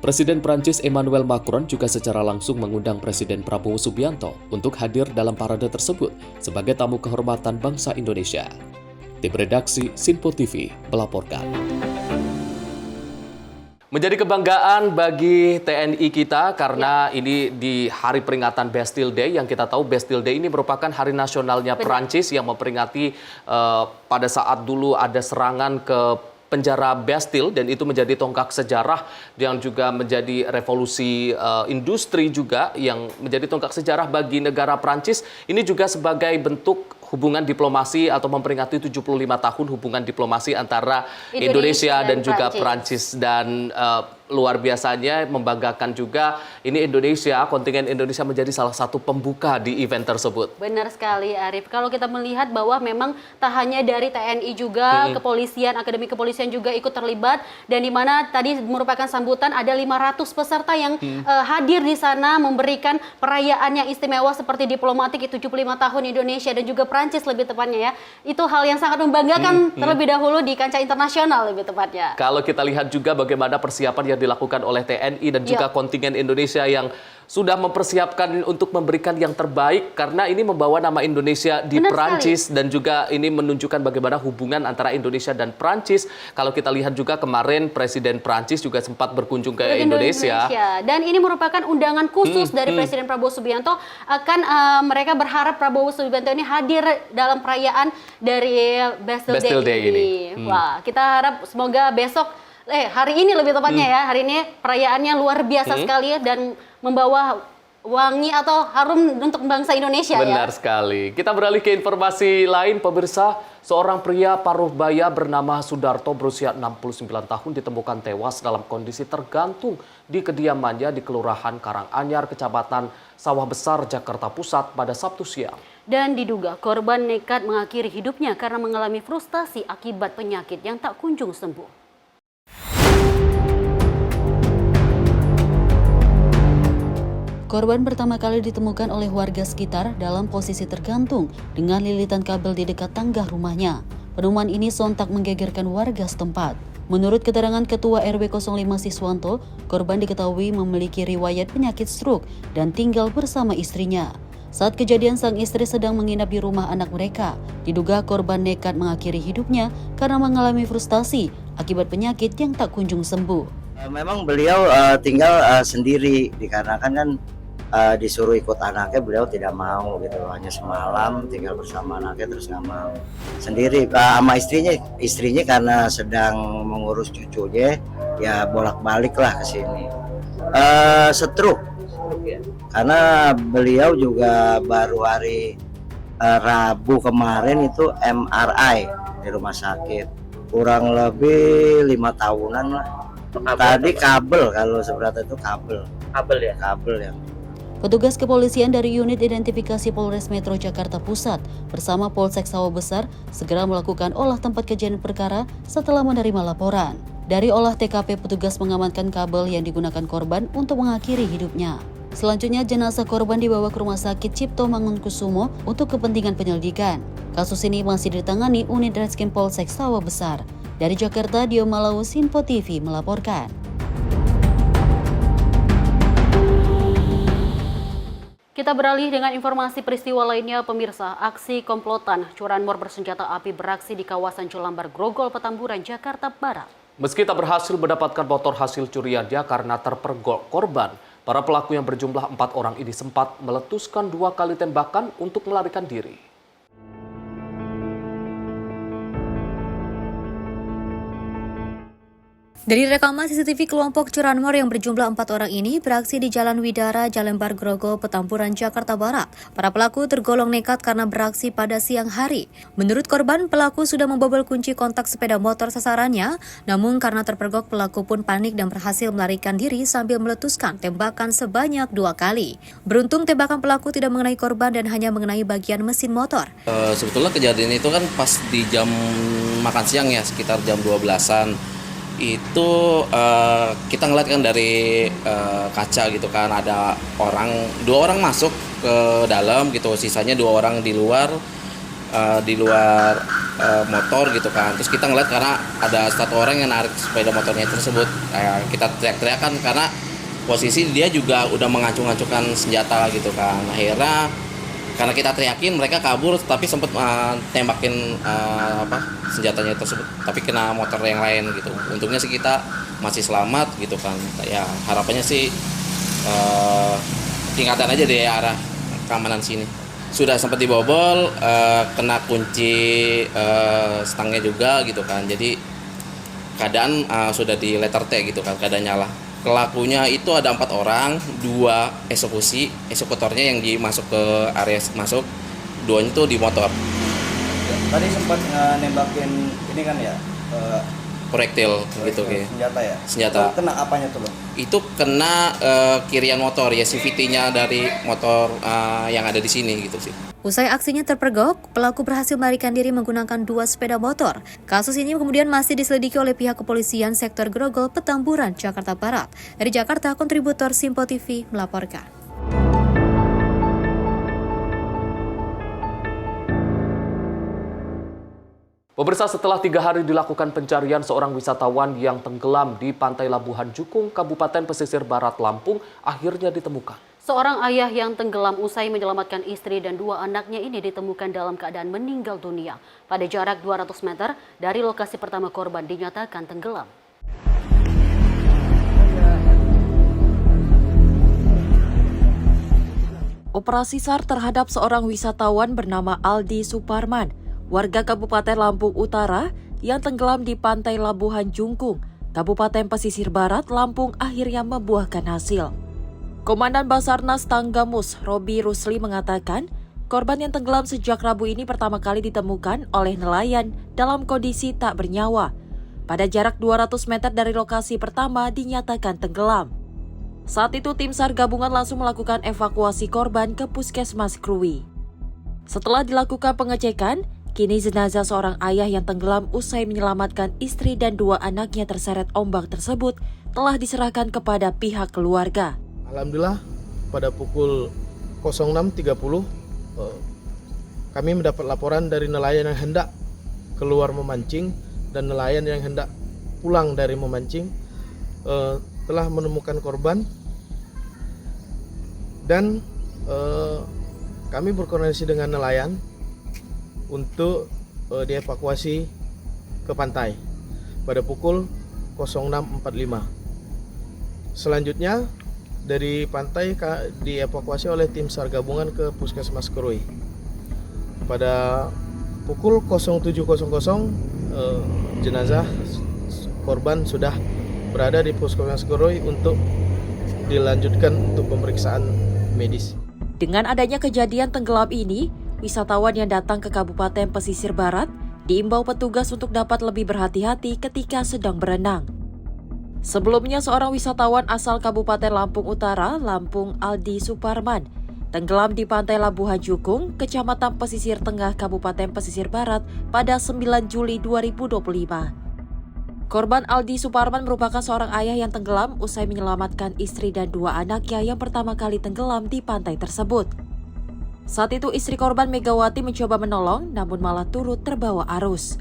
Presiden Prancis Emmanuel Macron juga secara langsung mengundang Presiden Prabowo Subianto untuk hadir dalam parade tersebut sebagai tamu kehormatan bangsa Indonesia. Tim redaksi Sinpo TV melaporkan. Menjadi kebanggaan bagi TNI kita karena ini di hari peringatan Bastille Day yang kita tahu Bastille Day ini merupakan hari nasionalnya Prancis yang memperingati pada saat dulu ada serangan ke penjara Bastille dan itu menjadi tonggak sejarah yang juga menjadi revolusi industri juga yang menjadi tonggak sejarah bagi negara Prancis. Ini juga sebagai bentuk hubungan diplomasi atau memperingati 75 tahun hubungan diplomasi antara Indonesia dan juga Prancis dan luar biasanya membanggakan juga ini Indonesia, kontingen Indonesia menjadi salah satu pembuka di event tersebut. Benar sekali Arif. Kalau kita melihat bahwa memang tak hanya dari TNI juga, kepolisian, Akademi Kepolisian juga ikut terlibat dan di mana tadi merupakan sambutan ada 500 peserta yang hadir di sana memberikan perayaan yang istimewa seperti diplomatik 75 tahun Indonesia dan juga Prancis lebih tepatnya ya. Itu hal yang sangat membanggakan terlebih dahulu di kancah internasional lebih tepatnya. Kalau kita lihat juga bagaimana persiapan yang dilakukan oleh TNI dan juga kontingen Indonesia yang sudah mempersiapkan untuk memberikan yang terbaik karena ini membawa nama Indonesia di Prancis dan juga ini menunjukkan bagaimana hubungan antara Indonesia dan Prancis. Kalau kita lihat juga kemarin Presiden Prancis juga sempat berkunjung ke Indonesia. Dan ini merupakan undangan khusus dari Presiden Prabowo Subianto. Mereka berharap Prabowo Subianto ini hadir dalam perayaan dari Bastille Day ini. Wah, kita harap semoga besok hari ini lebih tepatnya ya, hari ini perayaannya luar biasa sekali ya, dan membawa wangi atau harum untuk bangsa Indonesia. Benar sekali. Kita beralih ke informasi lain pemirsa. Seorang pria paruh baya bernama Sudarto berusia 69 tahun ditemukan tewas dalam kondisi tergantung di kediamannya di Kelurahan Karanganyar, Kecamatan Sawah Besar, Jakarta Pusat pada Sabtu siang. Dan diduga korban nekat mengakhiri hidupnya karena mengalami frustasi akibat penyakit yang tak kunjung sembuh. Korban pertama kali ditemukan oleh warga sekitar dalam posisi tergantung dengan lilitan kabel di dekat tangga rumahnya. Penemuan ini sontak menggegerkan warga setempat. Menurut keterangan Ketua RW 05 Siswanto, korban diketahui memiliki riwayat penyakit stroke dan tinggal bersama istrinya. Saat kejadian, sang istri sedang menginap di rumah anak mereka. Diduga korban nekat mengakhiri hidupnya karena mengalami frustasi akibat penyakit yang tak kunjung sembuh. Memang beliau tinggal sendiri, dikarenakan kan disuruh ikut anaknya, beliau tidak mau gitu. Hanya semalam tinggal bersama anaknya terus nggak mau. Sendiri sama istrinya karena sedang mengurus cucunya, ya bolak-balik lah ke sini. Stroke. Karena beliau juga baru hari Rabu kemarin itu MRI di rumah sakit, kurang lebih 5 tahunan lah. Tadi kabel, kalau sebenarnya itu kabel ya. Petugas kepolisian dari unit identifikasi Polres Metro Jakarta Pusat bersama Polsek Sawah Besar segera melakukan olah tempat kejadian perkara setelah menerima laporan. Dari olah TKP, petugas mengamankan kabel yang digunakan korban untuk mengakhiri hidupnya. Selanjutnya, jenazah korban dibawa ke Rumah Sakit Cipto Mangunkusumo untuk kepentingan penyelidikan. Kasus ini masih ditangani unit Reskrim Polsek Sawah Besar. Dari Jakarta, Dio Malau, Sinpo TV melaporkan. Kita beralih dengan informasi peristiwa lainnya, pemirsa. Aksi komplotan curanmor bersenjata api beraksi di kawasan Jelambar Grogol, Petamburan, Jakarta Barat. Meski tak berhasil mendapatkan motor hasil curiannya karena terpergok korban, para pelaku yang berjumlah 4 orang ini sempat meletuskan 2 kali tembakan untuk melarikan diri. Dari rekaman CCTV, kelompok curanmor yang berjumlah 4 orang ini beraksi di Jalan Widara, Jelambar Grogol, Petamburan, Jakarta Barat. Para pelaku tergolong nekat karena beraksi pada siang hari. Menurut korban, pelaku sudah membobol kunci kontak sepeda motor sasarannya, namun karena terpergok, pelaku pun panik dan berhasil melarikan diri sambil meletuskan tembakan sebanyak 2 kali. Beruntung tembakan pelaku tidak mengenai korban dan hanya mengenai bagian mesin motor. Sebetulnya kejadian itu kan pas di jam makan siang ya, sekitar jam 12-an. Itu kita ngeliat kan dari kaca gitu kan, ada 2 orang masuk ke dalam gitu, sisanya 2 orang di luar motor gitu kan. Terus kita ngeliat karena ada 1 orang yang narik sepeda motornya tersebut, kita teriak-teriakan karena posisi dia juga udah mengancung-ancungkan senjata gitu kan. Akhirnya karena kita teriakin, mereka kabur tapi sempat tembakin senjatanya tersebut, tapi kena motor yang lain gitu. Untungnya sih kita masih selamat gitu kan. Ya harapannya sih tingkatan aja deh arah keamanan sini. Sudah sempat dibobol, kena kunci stangnya juga gitu kan. Jadi keadaan sudah di letter T gitu kan, keadaan nyala. Pelakunya itu ada 4 orang, 2 eksekutornya yang dimasuk ke area masuk, 2-nya itu di motor. Tadi sempat nembakin ini kan ya, proyektil gitu kayak. Senjata ya? Senjata. Itu kena apanya tuh, Bang? Itu kena kirian motor ya, CVT-nya dari motor yang ada di sini gitu sih. Usai aksinya terpergok, pelaku berhasil melarikan diri menggunakan 2 sepeda motor. Kasus ini kemudian masih diselidiki oleh pihak kepolisian sektor Grogol, Petamburan, Jakarta Barat. Dari Jakarta, kontributor Sinpo TV melaporkan. Pemirsa, setelah 3 hari dilakukan pencarian seorang wisatawan yang tenggelam di Pantai Labuhan Jukung, Kabupaten Pesisir Barat, Lampung, akhirnya ditemukan. Seorang ayah yang tenggelam usai menyelamatkan istri dan 2 anaknya ini ditemukan dalam keadaan meninggal dunia. Pada jarak 200 meter dari lokasi pertama korban dinyatakan tenggelam. Operasi SAR terhadap seorang wisatawan bernama Aldi Suparman, warga Kabupaten Lampung Utara yang tenggelam di Pantai Labuhan Jukung, Kabupaten Pesisir Barat, Lampung akhirnya membuahkan hasil. Komandan Basarnas Tanggamus, Robi Rusli mengatakan, korban yang tenggelam sejak Rabu ini pertama kali ditemukan oleh nelayan dalam kondisi tak bernyawa. Pada jarak 200 meter dari lokasi pertama dinyatakan tenggelam. Saat itu tim SAR gabungan langsung melakukan evakuasi korban ke Puskesmas Krui. Setelah dilakukan pengecekan, kini jenazah seorang ayah yang tenggelam usai menyelamatkan istri dan 2 anaknya terseret ombak tersebut telah diserahkan kepada pihak keluarga. Alhamdulillah pada pukul 06.30 kami mendapat laporan dari nelayan yang hendak keluar memancing dan nelayan yang hendak pulang dari memancing telah menemukan korban dan kami berkoordinasi dengan nelayan untuk dievakuasi ke pantai pada pukul 06.45. Selanjutnya dari pantai dievakuasi oleh tim SAR gabungan ke Puskesmas Kerui. Pada pukul 07.00 jenazah korban sudah berada di Puskesmas Kerui untuk dilanjutkan untuk pemeriksaan medis. Dengan adanya kejadian tenggelam ini, wisatawan yang datang ke Kabupaten Pesisir Barat diimbau petugas untuk dapat lebih berhati-hati ketika sedang berenang. Sebelumnya, seorang wisatawan asal Kabupaten Lampung Utara, Lampung Aldi Suparman, tenggelam di Pantai Labuhan Jukung, Kecamatan Pesisir Tengah, Kabupaten Pesisir Barat pada 9 Juli 2025. Korban Aldi Suparman merupakan seorang ayah yang tenggelam usai menyelamatkan istri dan 2 anaknya yang pertama kali tenggelam di pantai tersebut. Saat itu istri korban Megawati mencoba menolong namun malah turut terbawa arus.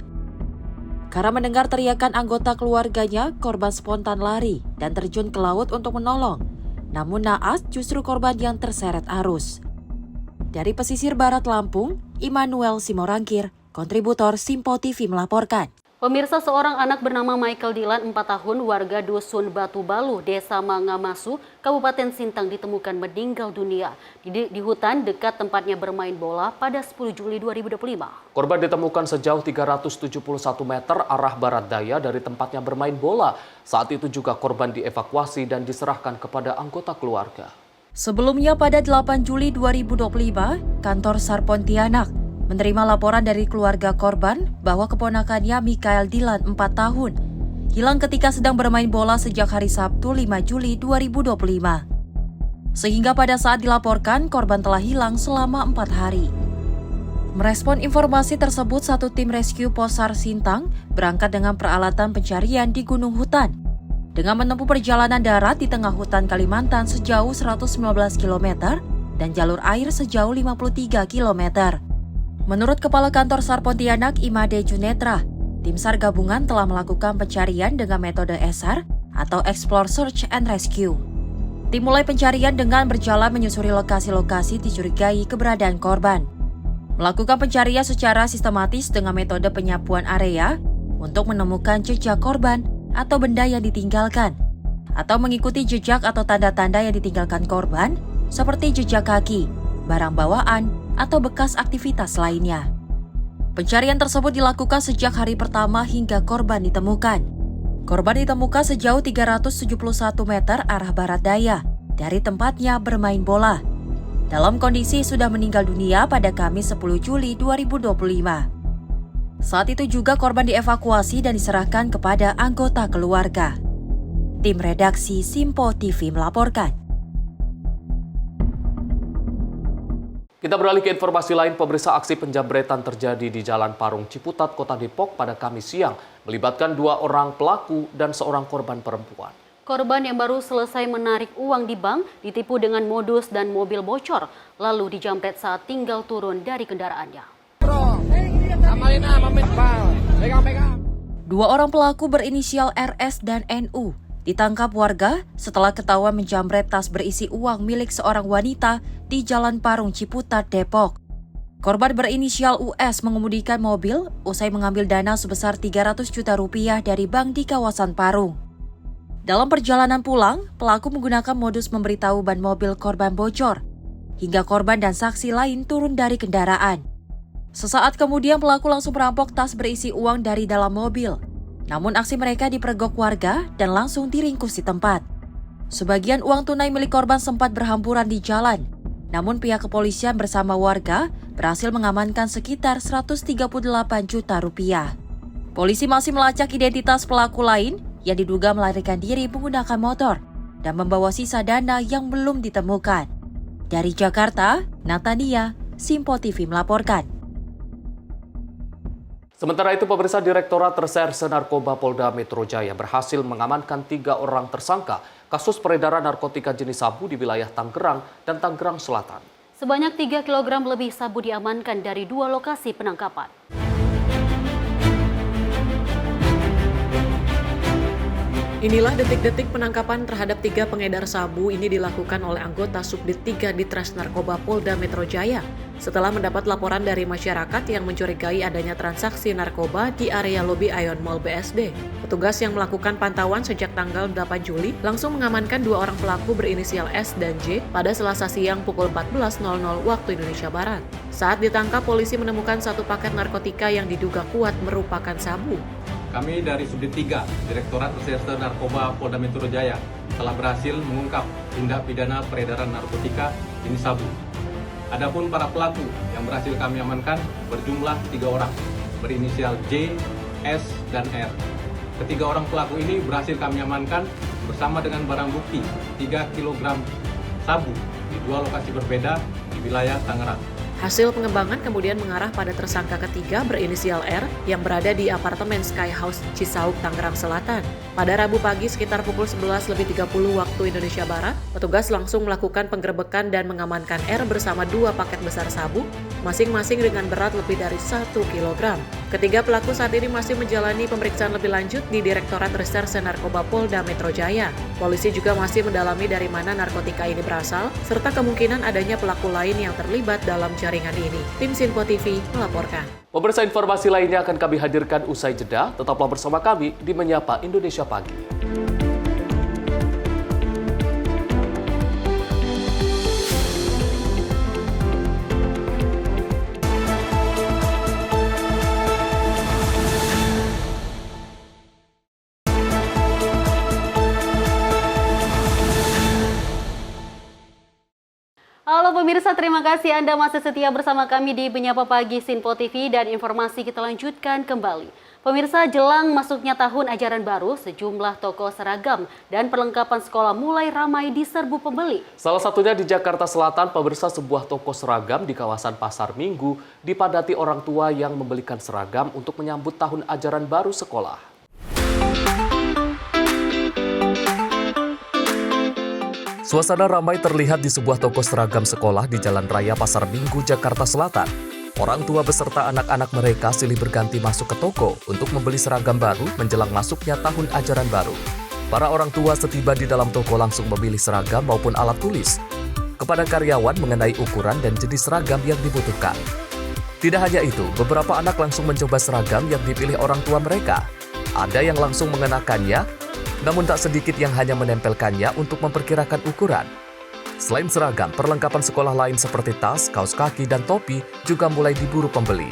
Karena mendengar teriakan anggota keluarganya, korban spontan lari dan terjun ke laut untuk menolong. Namun naas justru korban yang terseret arus. Dari Pesisir Barat Lampung, Immanuel Simorangkir, kontributor Simpo TV melaporkan. Pemirsa, seorang anak bernama Michael Dilan, 4 tahun, warga Dusun Batu Balu, Desa Mangamasu, Kabupaten Sintang ditemukan meninggal dunia di hutan dekat tempatnya bermain bola pada 10 Juli 2025. Korban ditemukan sejauh 371 meter arah barat daya dari tempatnya bermain bola. Saat itu juga korban dievakuasi dan diserahkan kepada anggota keluarga. Sebelumnya pada 8 Juli 2025, kantor SAR Pontianak menerima laporan dari keluarga korban bahwa keponakannya Michael Dilan 4 tahun hilang ketika sedang bermain bola sejak hari Sabtu 5 Juli 2025. Sehingga pada saat dilaporkan, korban telah hilang selama 4 hari. Merespon informasi tersebut, satu tim rescue Posar Sintang berangkat dengan peralatan pencarian di Gunung Hutan dengan menempuh perjalanan darat di tengah hutan Kalimantan sejauh 119 km dan jalur air sejauh 53 km. Menurut Kepala Kantor SAR Pontianak Imade Junetra, tim SAR gabungan telah melakukan pencarian dengan metode ESAR atau Explore Search and Rescue. Tim mulai pencarian dengan berjalan menyusuri lokasi-lokasi dicurigai keberadaan korban. Melakukan pencarian secara sistematis dengan metode penyapuan area untuk menemukan jejak korban atau benda yang ditinggalkan, atau mengikuti jejak atau tanda-tanda yang ditinggalkan korban seperti jejak kaki, barang bawaan, atau bekas aktivitas lainnya. Pencarian tersebut dilakukan sejak hari pertama hingga korban ditemukan. Korban ditemukan sejauh 371 meter arah barat daya dari tempatnya bermain bola. Dalam kondisi sudah meninggal dunia pada Kamis 10 Juli 2025. Saat itu juga korban dievakuasi dan diserahkan kepada anggota keluarga. Tim redaksi Simpo TV melaporkan. Kita beralih ke informasi lain. Pemirsa, aksi penjambretan terjadi di Jalan Parung Ciputat, Kota Depok pada Kamis siang, melibatkan 2 orang pelaku dan seorang korban perempuan. Korban yang baru selesai menarik uang di bank ditipu dengan modus dan mobil bocor, lalu dijambret saat tinggal turun dari kendaraannya. 2 orang pelaku berinisial RS dan NU ditangkap warga setelah ketahuan menjambret tas berisi uang milik seorang wanita di Jalan Parung Ciputat, Depok. Korban berinisial US mengemudikan mobil usai mengambil dana sebesar 300 juta rupiah dari bank di kawasan Parung. Dalam perjalanan pulang, pelaku menggunakan modus memberitahu ban mobil korban bocor, hingga korban dan saksi lain turun dari kendaraan. Sesaat kemudian pelaku langsung merampok tas berisi uang dari dalam mobil. Namun aksi mereka dipergok warga dan langsung diringkus di tempat. Sebagian uang tunai milik korban sempat berhamburan di jalan. Namun pihak kepolisian bersama warga berhasil mengamankan sekitar 138 juta rupiah. Polisi masih melacak identitas pelaku lain yang diduga melarikan diri menggunakan motor dan membawa sisa dana yang belum ditemukan. Dari Jakarta, Natania, Simpo TV melaporkan. Sementara itu, pemirsa, Direktorat Reserse Narkoba Polda Metro Jaya berhasil mengamankan 3 orang tersangka kasus peredaran narkotika jenis sabu di wilayah Tangerang dan Tangerang Selatan. Sebanyak 3 kg lebih sabu diamankan dari 2 lokasi penangkapan. Inilah detik-detik penangkapan terhadap 3 pengedar sabu ini dilakukan oleh anggota Subdit 3 Ditres Narkoba Polda Metro Jaya setelah mendapat laporan dari masyarakat yang mencurigai adanya transaksi narkoba di area lobi Ion Mall BSD. Petugas yang melakukan pantauan sejak tanggal 8 Juli langsung mengamankan 2 orang pelaku berinisial S dan J pada Selasa siang pukul 14.00 waktu Indonesia Barat. Saat ditangkap, polisi menemukan 1 paket narkotika yang diduga kuat merupakan sabu. Kami dari Subdit 3, Direktorat Reserse Narkoba Polda Metro Jaya, telah berhasil mengungkap tindak pidana peredaran narkotika jenis sabu. Adapun para pelaku yang berhasil kami amankan berjumlah 3 orang, berinisial J, S, dan R. Ketiga orang pelaku ini berhasil kami amankan bersama dengan barang bukti 3 kg sabu di 2 lokasi berbeda di wilayah Tangerang. Hasil pengembangan kemudian mengarah pada tersangka ketiga berinisial R yang berada di apartemen Sky House Cisauk, Tangerang Selatan. Pada Rabu pagi sekitar pukul 11.30 waktu Indonesia Barat, petugas langsung melakukan penggerebekan dan mengamankan R bersama 2 paket besar sabu, masing-masing dengan berat lebih dari 1 kg. Ketiga pelaku saat ini masih menjalani pemeriksaan lebih lanjut di Direktorat Reserse Narkoba Polda Metro Jaya. Polisi juga masih mendalami dari mana narkotika ini berasal, serta kemungkinan adanya pelaku lain yang terlibat dalam jaringan ini. Tim Sinpo TV melaporkan. Pemirsa, informasi lainnya akan kami hadirkan usai jeda. Tetaplah bersama kami di Menyapa Indonesia Pagi. Halo pemirsa, terima kasih Anda masih setia bersama kami di Menyapa Pagi Sinpo TV dan informasi kita lanjutkan kembali. Pemirsa, jelang masuknya tahun ajaran baru, sejumlah toko seragam dan perlengkapan sekolah mulai ramai diserbu pembeli. Salah satunya di Jakarta Selatan, pemirsa, sebuah toko seragam di kawasan Pasar Minggu dipadati orang tua yang membelikan seragam untuk menyambut tahun ajaran baru sekolah. Suasana ramai terlihat di sebuah toko seragam sekolah di Jalan Raya Pasar Minggu, Jakarta Selatan. Orang tua beserta anak-anak mereka silih berganti masuk ke toko untuk membeli seragam baru menjelang masuknya tahun ajaran baru. Para orang tua setiba di dalam toko langsung memilih seragam maupun alat tulis kepada karyawan mengenai ukuran dan jenis seragam yang dibutuhkan. Tidak hanya itu, beberapa anak langsung mencoba seragam yang dipilih orang tua mereka. Ada yang langsung mengenakannya, namun tak sedikit yang hanya menempelkannya untuk memperkirakan ukuran. Selain seragam, perlengkapan sekolah lain seperti tas, kaos kaki, dan topi juga mulai diburu pembeli.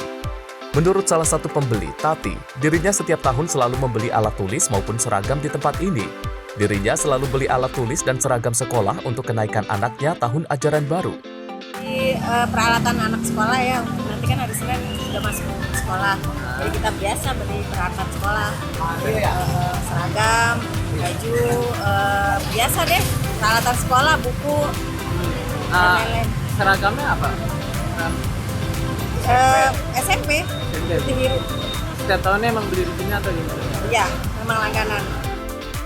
Menurut salah satu pembeli, Tati, dirinya setiap tahun selalu membeli alat tulis maupun seragam di tempat ini. Dirinya selalu beli alat tulis dan seragam sekolah untuk kenaikan anaknya tahun ajaran baru. Di peralatan anak sekolah ya, nanti kan hari Senin sudah masuk sekolah. Jadi kita biasa beli peralatan sekolah, seragam, baju, biasa deh, peralatan sekolah, buku, dan lain-lain. Seragamnya apa? SMP. Setiap tahunnya emang beli di sini atau gimana? Iya, memang langganan.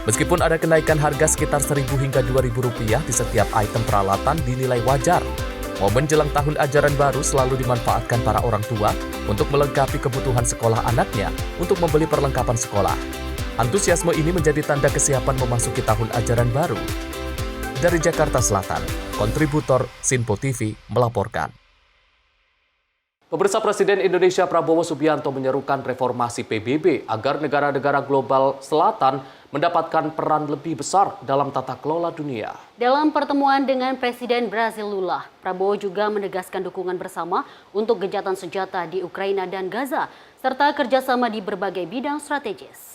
Meskipun ada kenaikan harga sekitar Rp1.000 hingga Rp2.000 di setiap item peralatan dinilai wajar, momen jelang tahun ajaran baru selalu dimanfaatkan para orang tua untuk melengkapi kebutuhan sekolah anaknya untuk membeli perlengkapan sekolah. Antusiasme ini menjadi tanda kesiapan memasuki tahun ajaran baru. Dari Jakarta Selatan, kontributor Sinpo TV melaporkan. Pemirsa, Presiden Indonesia Prabowo Subianto menyerukan reformasi PBB agar negara-negara global selatan mendapatkan peran lebih besar dalam tata kelola dunia. Dalam pertemuan dengan Presiden Brazil Lula, Prabowo juga menegaskan dukungan bersama untuk gencatan senjata di Ukraina dan Gaza, serta kerjasama di berbagai bidang strategis.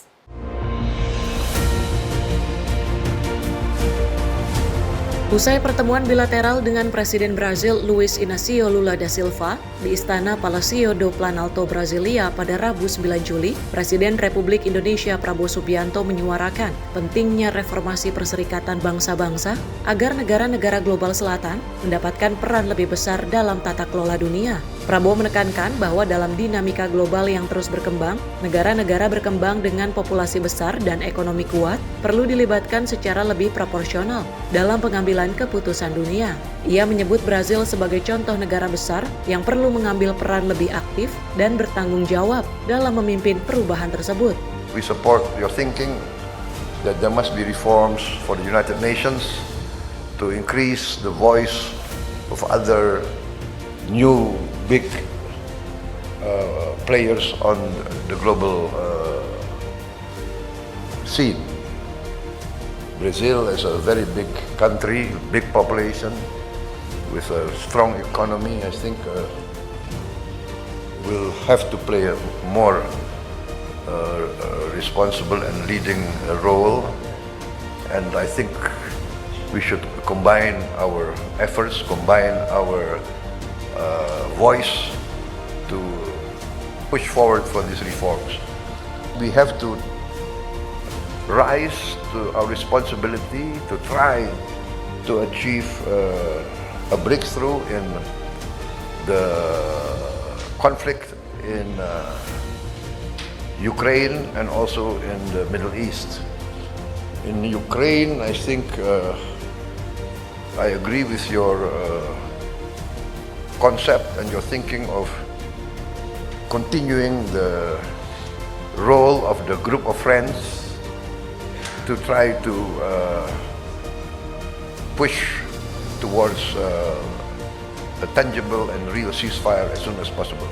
Usai pertemuan bilateral dengan Presiden Brazil Luiz Inácio Lula da Silva di Istana Palácio do Planalto, Brasilia pada Rabu 9 Juli, Presiden Republik Indonesia Prabowo Subianto menyuarakan pentingnya reformasi perserikatan bangsa-bangsa agar negara-negara global selatan mendapatkan peran lebih besar dalam tata kelola dunia. Prabowo menekankan bahwa dalam dinamika global yang terus berkembang, negara-negara berkembang dengan populasi besar dan ekonomi kuat perlu dilibatkan secara lebih proporsional dalam pengambilan keputusan dunia. Ia menyebut Brazil sebagai contoh negara besar yang perlu mengambil peran lebih aktif dan bertanggung jawab dalam memimpin perubahan tersebut. We support your thinking that there must be reforms for the United Nations to increase the voice of other new big players on the global scene. Brazil is a very big country, big population, with a strong economy. I think will have to play a more responsible and leading role, and I think we should combine our efforts, combine our voice to push forward for these reforms. We have to rise to our responsibility to try to achieve a breakthrough in the conflict in Ukraine and also in the Middle East. In Ukraine, I think I agree with your concept and your thinking of continuing the role of the group of friends to try to push towards a tangible and real ceasefire as soon as possible.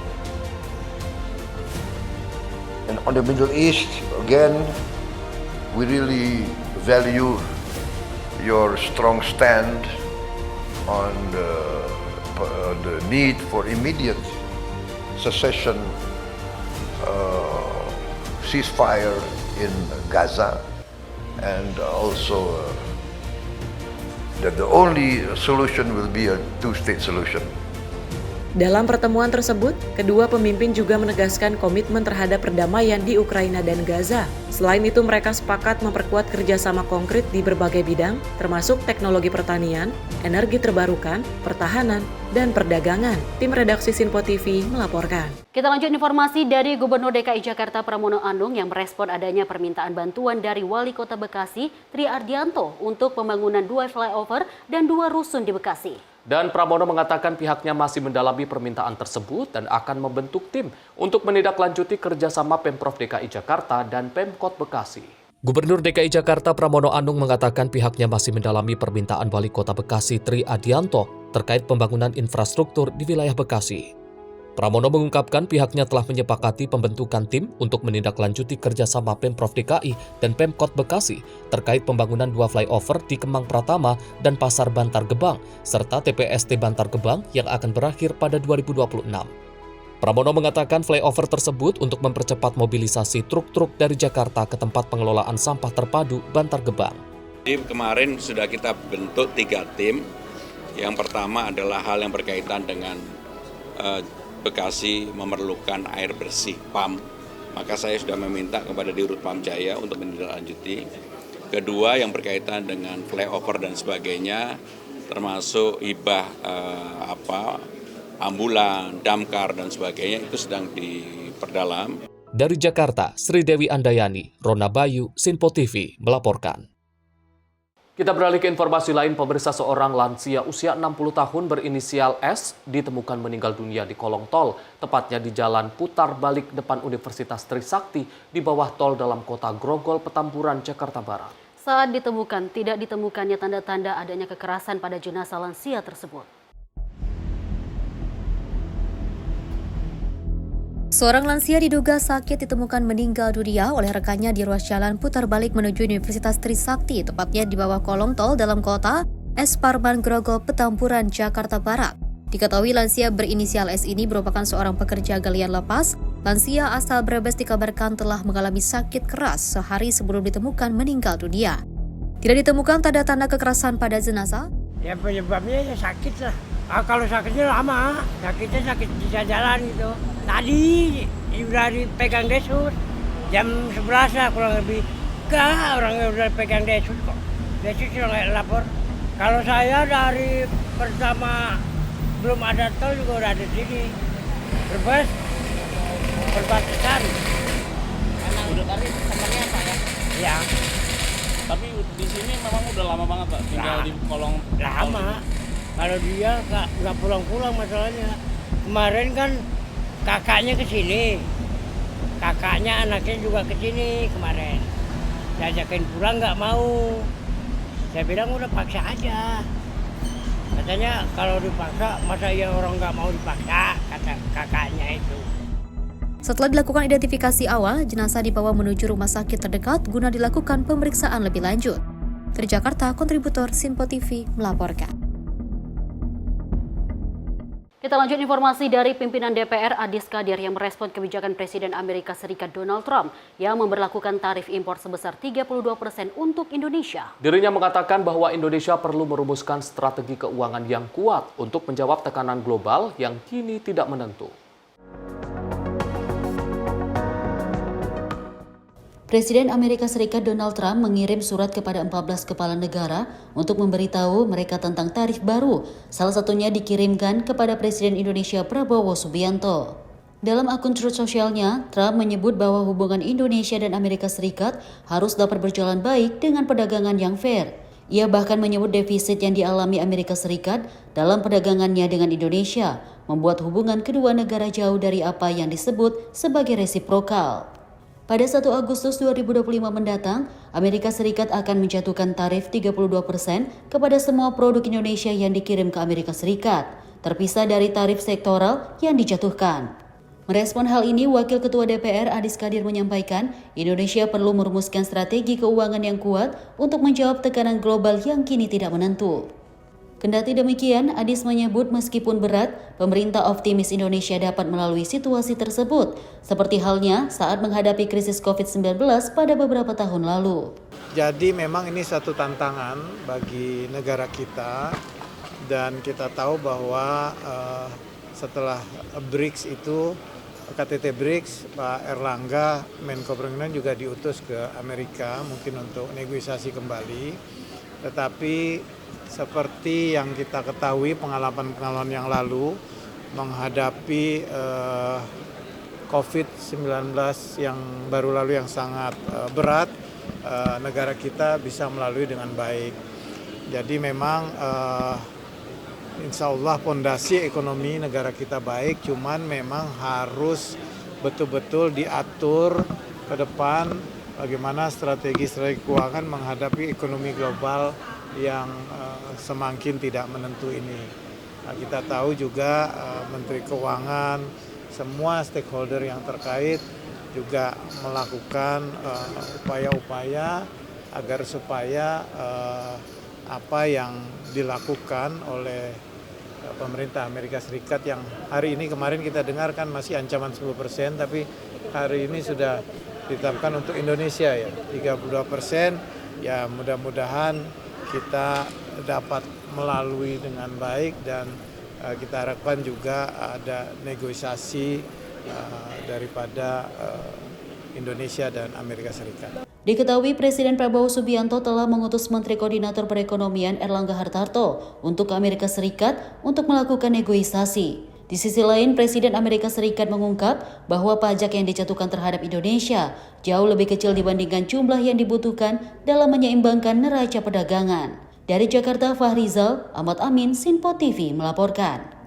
And on the Middle East, again, we really value your strong stand on the need for immediate cessation, ceasefire in Gaza, and also that the only solution will be a two-state solution. Dalam pertemuan tersebut, kedua pemimpin juga menegaskan komitmen terhadap perdamaian di Ukraina dan Gaza. Selain itu, mereka sepakat memperkuat kerjasama konkret di berbagai bidang, termasuk teknologi pertanian, energi terbarukan, pertahanan, dan perdagangan. Tim redaksi Sinpo TV melaporkan. Kita lanjut informasi dari Gubernur DKI Jakarta Pramono Anung yang merespon adanya permintaan bantuan dari Wali Kota Bekasi, Tri Ardianto, untuk pembangunan 2 flyover dan 2 rusun di Bekasi. Dan Pramono mengatakan pihaknya masih mendalami permintaan tersebut dan akan membentuk tim untuk menindaklanjuti kerjasama Pemprov DKI Jakarta dan Pemkot Bekasi. Gubernur DKI Jakarta Pramono Anung mengatakan pihaknya masih mendalami permintaan Wali Kota Bekasi Tri Ardianto terkait pembangunan infrastruktur di wilayah Bekasi. Pramono mengungkapkan pihaknya telah menyepakati pembentukan tim untuk menindaklanjuti kerjasama Pemprov DKI dan Pemkot Bekasi terkait pembangunan 2 flyover di Kemang Pratama dan Pasar Bantar Gebang, serta TPST Bantar Gebang yang akan berakhir pada 2026. Pramono mengatakan flyover tersebut untuk mempercepat mobilisasi truk-truk dari Jakarta ke tempat pengelolaan sampah terpadu Bantar Gebang. Jadi kemarin sudah kita bentuk 3 tim. Yang pertama adalah hal yang berkaitan dengan Bekasi memerlukan air bersih PAM, maka saya sudah meminta kepada Dirut PAM Jaya untuk menindaklanjuti. Kedua yang berkaitan dengan flyover dan sebagainya, termasuk hibah ambulan, damkar dan sebagainya, itu sedang diperdalam. Dari Jakarta, Sri Dewi Andayani, Rona Bayu, Sinpo TV melaporkan. Kita beralih ke informasi lain, pemirsa, seorang lansia usia 60 tahun berinisial S ditemukan meninggal dunia di kolong tol, tepatnya di Jalan Putar Balik depan Universitas Trisakti di bawah tol dalam kota Grogol, Petamburan, Jakarta Barat. Saat ditemukan, tidak ditemukannya tanda-tanda adanya kekerasan pada jenazah lansia tersebut. Seorang lansia diduga sakit ditemukan meninggal dunia oleh rekannya di ruas jalan putar balik menuju Universitas Trisakti, tepatnya di bawah kolong tol dalam kota S. Parman Grogol, Petamburan, Jakarta Barat. Diketahui lansia berinisial S ini merupakan seorang pekerja galian lepas. Lansia asal Brebes dikabarkan telah mengalami sakit keras sehari sebelum ditemukan meninggal dunia. Tidak ditemukan tanda-tanda kekerasan pada jenazah. Ya penyebabnya ya sakit lah. Kalau sakitnya lama, sakitnya sakit di jalan gitu. Tadi udah dipegang desus, jam 11 lah kurang lebih. Enggak, orangnya udah pegang desus kok. Desus sudah nggak lapor. Kalau saya dari pertama belum ada tol juga udah ada di sini. Brebes, perbatasan. Udah dari temannya Pak ya? Ya, Tapi di sini memang udah lama banget Pak tinggal di kolong. lama. Kalau dia nggak pulang-pulang masalahnya. Kemarin kan kakaknya ke sini, kakaknya anaknya juga ke sini kemarin. Diajakin pulang nggak mau. Saya bilang udah paksa aja. Katanya kalau dipaksa, masa ya orang nggak mau dipaksa, kata kakaknya itu. Setelah dilakukan identifikasi awal, jenazah dibawa menuju rumah sakit terdekat guna dilakukan pemeriksaan lebih lanjut. Dari Jakarta, kontributor Sinpo TV melaporkan. Kita lanjut informasi dari pimpinan DPR Adis Kadir yang merespon kebijakan Presiden Amerika Serikat Donald Trump yang memberlakukan tarif impor sebesar 32% untuk Indonesia. Dirinya mengatakan bahwa Indonesia perlu merumuskan strategi keuangan yang kuat untuk menjawab tekanan global yang kini tidak menentu. Presiden Amerika Serikat Donald Trump mengirim surat kepada 14 kepala negara untuk memberitahu mereka tentang tarif baru. Salah satunya dikirimkan kepada Presiden Indonesia Prabowo Subianto. Dalam akun Truth Socialnya, Trump menyebut bahwa hubungan Indonesia dan Amerika Serikat harus dapat berjalan baik dengan perdagangan yang fair. Ia bahkan menyebut defisit yang dialami Amerika Serikat dalam perdagangannya dengan Indonesia membuat hubungan kedua negara jauh dari apa yang disebut sebagai resiprokal. Pada 1 Agustus 2025 mendatang, Amerika Serikat akan menjatuhkan tarif 32% kepada semua produk Indonesia yang dikirim ke Amerika Serikat, terpisah dari tarif sektoral yang dijatuhkan. Merespon hal ini, Wakil Ketua DPR Adis Kadir menyampaikan, Indonesia perlu merumuskan strategi keuangan yang kuat untuk menjawab tekanan global yang kini tidak menentu. Kendati demikian, Adis menyebut meskipun berat, pemerintah optimis Indonesia dapat melalui situasi tersebut, seperti halnya saat menghadapi krisis COVID-19 pada beberapa tahun lalu. Jadi memang ini satu tantangan bagi negara kita, dan kita tahu bahwa setelah BRICS itu, KTT BRICS, Pak Erlangga, Menko Perekonomian juga diutus ke Amerika mungkin untuk negosiasi kembali. Tetapi seperti yang kita ketahui pengalaman-pengalaman yang lalu menghadapi COVID-19 yang baru lalu yang sangat berat, negara kita bisa melalui dengan baik. Jadi memang insya Allah fondasi ekonomi negara kita baik, cuman memang harus betul-betul diatur ke depan bagaimana strategi keuangan menghadapi ekonomi global yang semakin tidak menentu ini. Nah, kita tahu juga Menteri Keuangan, semua stakeholder yang terkait juga melakukan upaya-upaya agar supaya apa yang dilakukan oleh pemerintah Amerika Serikat yang hari ini kemarin kita dengarkan masih ancaman 10%, tapi hari ini sudah ditetapkan untuk Indonesia ya 32%, ya mudah-mudahan kita dapat melalui dengan baik, dan kita harapkan juga ada negosiasi daripada Indonesia dan Amerika Serikat. Diketahui Presiden Prabowo Subianto telah mengutus Menteri Koordinator Perekonomian Erlangga Hartarto untuk ke Amerika Serikat untuk melakukan negosiasi. Di sisi lain, Presiden Amerika Serikat mengungkap bahwa pajak yang dijatuhkan terhadap Indonesia jauh lebih kecil dibandingkan jumlah yang dibutuhkan dalam menyeimbangkan neraca perdagangan. Dari Jakarta, Fahrizal, Ahmad Amin, Sinpo TV melaporkan.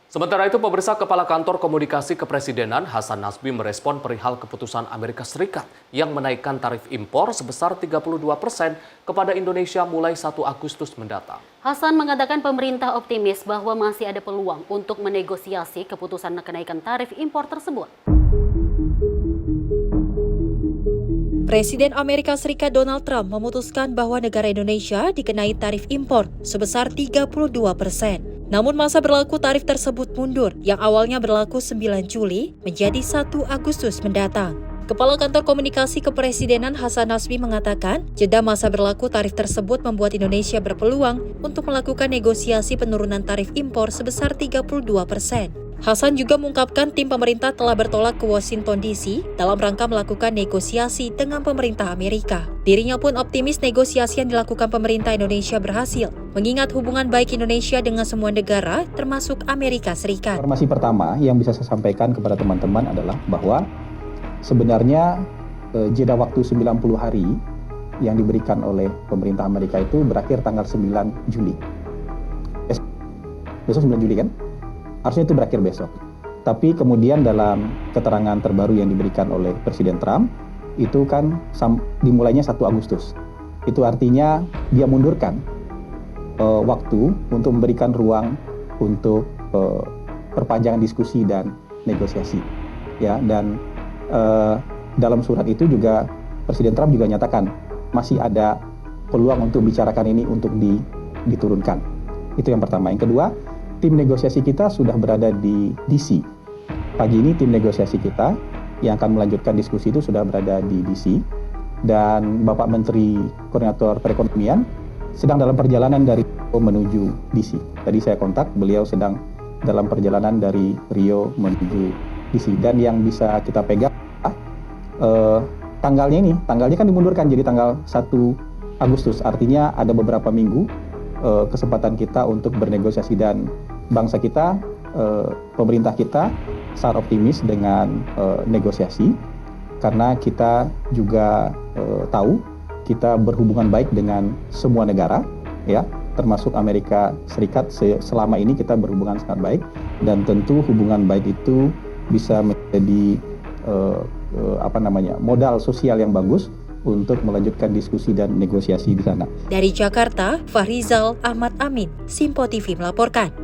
Sementara itu, pemirsa, Kepala Kantor Komunikasi Kepresidenan Hasan Nasbi merespon perihal keputusan Amerika Serikat yang menaikkan tarif impor sebesar 32% kepada Indonesia mulai 1 Agustus mendatang. Hasan mengatakan pemerintah optimis bahwa masih ada peluang untuk menegosiasi keputusan kenaikan tarif impor tersebut. Presiden Amerika Serikat Donald Trump memutuskan bahwa negara Indonesia dikenai tarif impor sebesar 32%. Namun masa berlaku tarif tersebut mundur yang awalnya berlaku 9 Juli menjadi 1 Agustus mendatang. Kepala Kantor Komunikasi Kepresidenan Hasan Nasbi mengatakan, jeda masa berlaku tarif tersebut membuat Indonesia berpeluang untuk melakukan negosiasi penurunan tarif impor sebesar 32%. Hasan juga mengungkapkan tim pemerintah telah bertolak ke Washington DC dalam rangka melakukan negosiasi dengan pemerintah Amerika. Dirinya pun optimis negosiasi yang dilakukan pemerintah Indonesia berhasil, mengingat hubungan baik Indonesia dengan semua negara, termasuk Amerika Serikat. Informasi pertama yang bisa saya sampaikan kepada teman-teman adalah bahwa sebenarnya jeda waktu 90 hari yang diberikan oleh pemerintah Amerika itu berakhir tanggal 9 Juli. Besok 9 Juli kan? Harusnya itu berakhir besok. Tapi kemudian dalam keterangan terbaru yang diberikan oleh Presiden Trump, itu kan dimulainya 1 Agustus. Itu artinya dia mundurkan waktu untuk memberikan ruang untuk perpanjangan diskusi dan negosiasi. Ya, dan dalam surat itu juga Presiden Trump juga nyatakan masih ada peluang untuk bicarakan ini untuk diturunkan. Itu yang pertama. Yang kedua, tim negosiasi kita sudah berada di DC. Pagi ini tim negosiasi kita yang akan melanjutkan diskusi itu sudah berada di DC. Dan Bapak Menteri Koordinator Perekonomian sedang dalam perjalanan dari Rio menuju DC. Tadi saya kontak, beliau sedang dalam perjalanan dari Rio menuju DC. Dan yang bisa kita pegang tanggalnya kan dimundurkan jadi tanggal 1 Agustus. Artinya ada beberapa minggu kesempatan kita untuk bernegosiasi, dan bangsa kita, pemerintah kita sangat optimis dengan negosiasi karena kita juga tahu kita berhubungan baik dengan semua negara, ya, termasuk Amerika Serikat. Selama ini kita berhubungan sangat baik, dan tentu hubungan baik itu bisa menjadi modal sosial yang bagus untuk melanjutkan diskusi dan negosiasi di sana. Dari Jakarta, Fahrizal Ahmad Amin, Simpo TV melaporkan.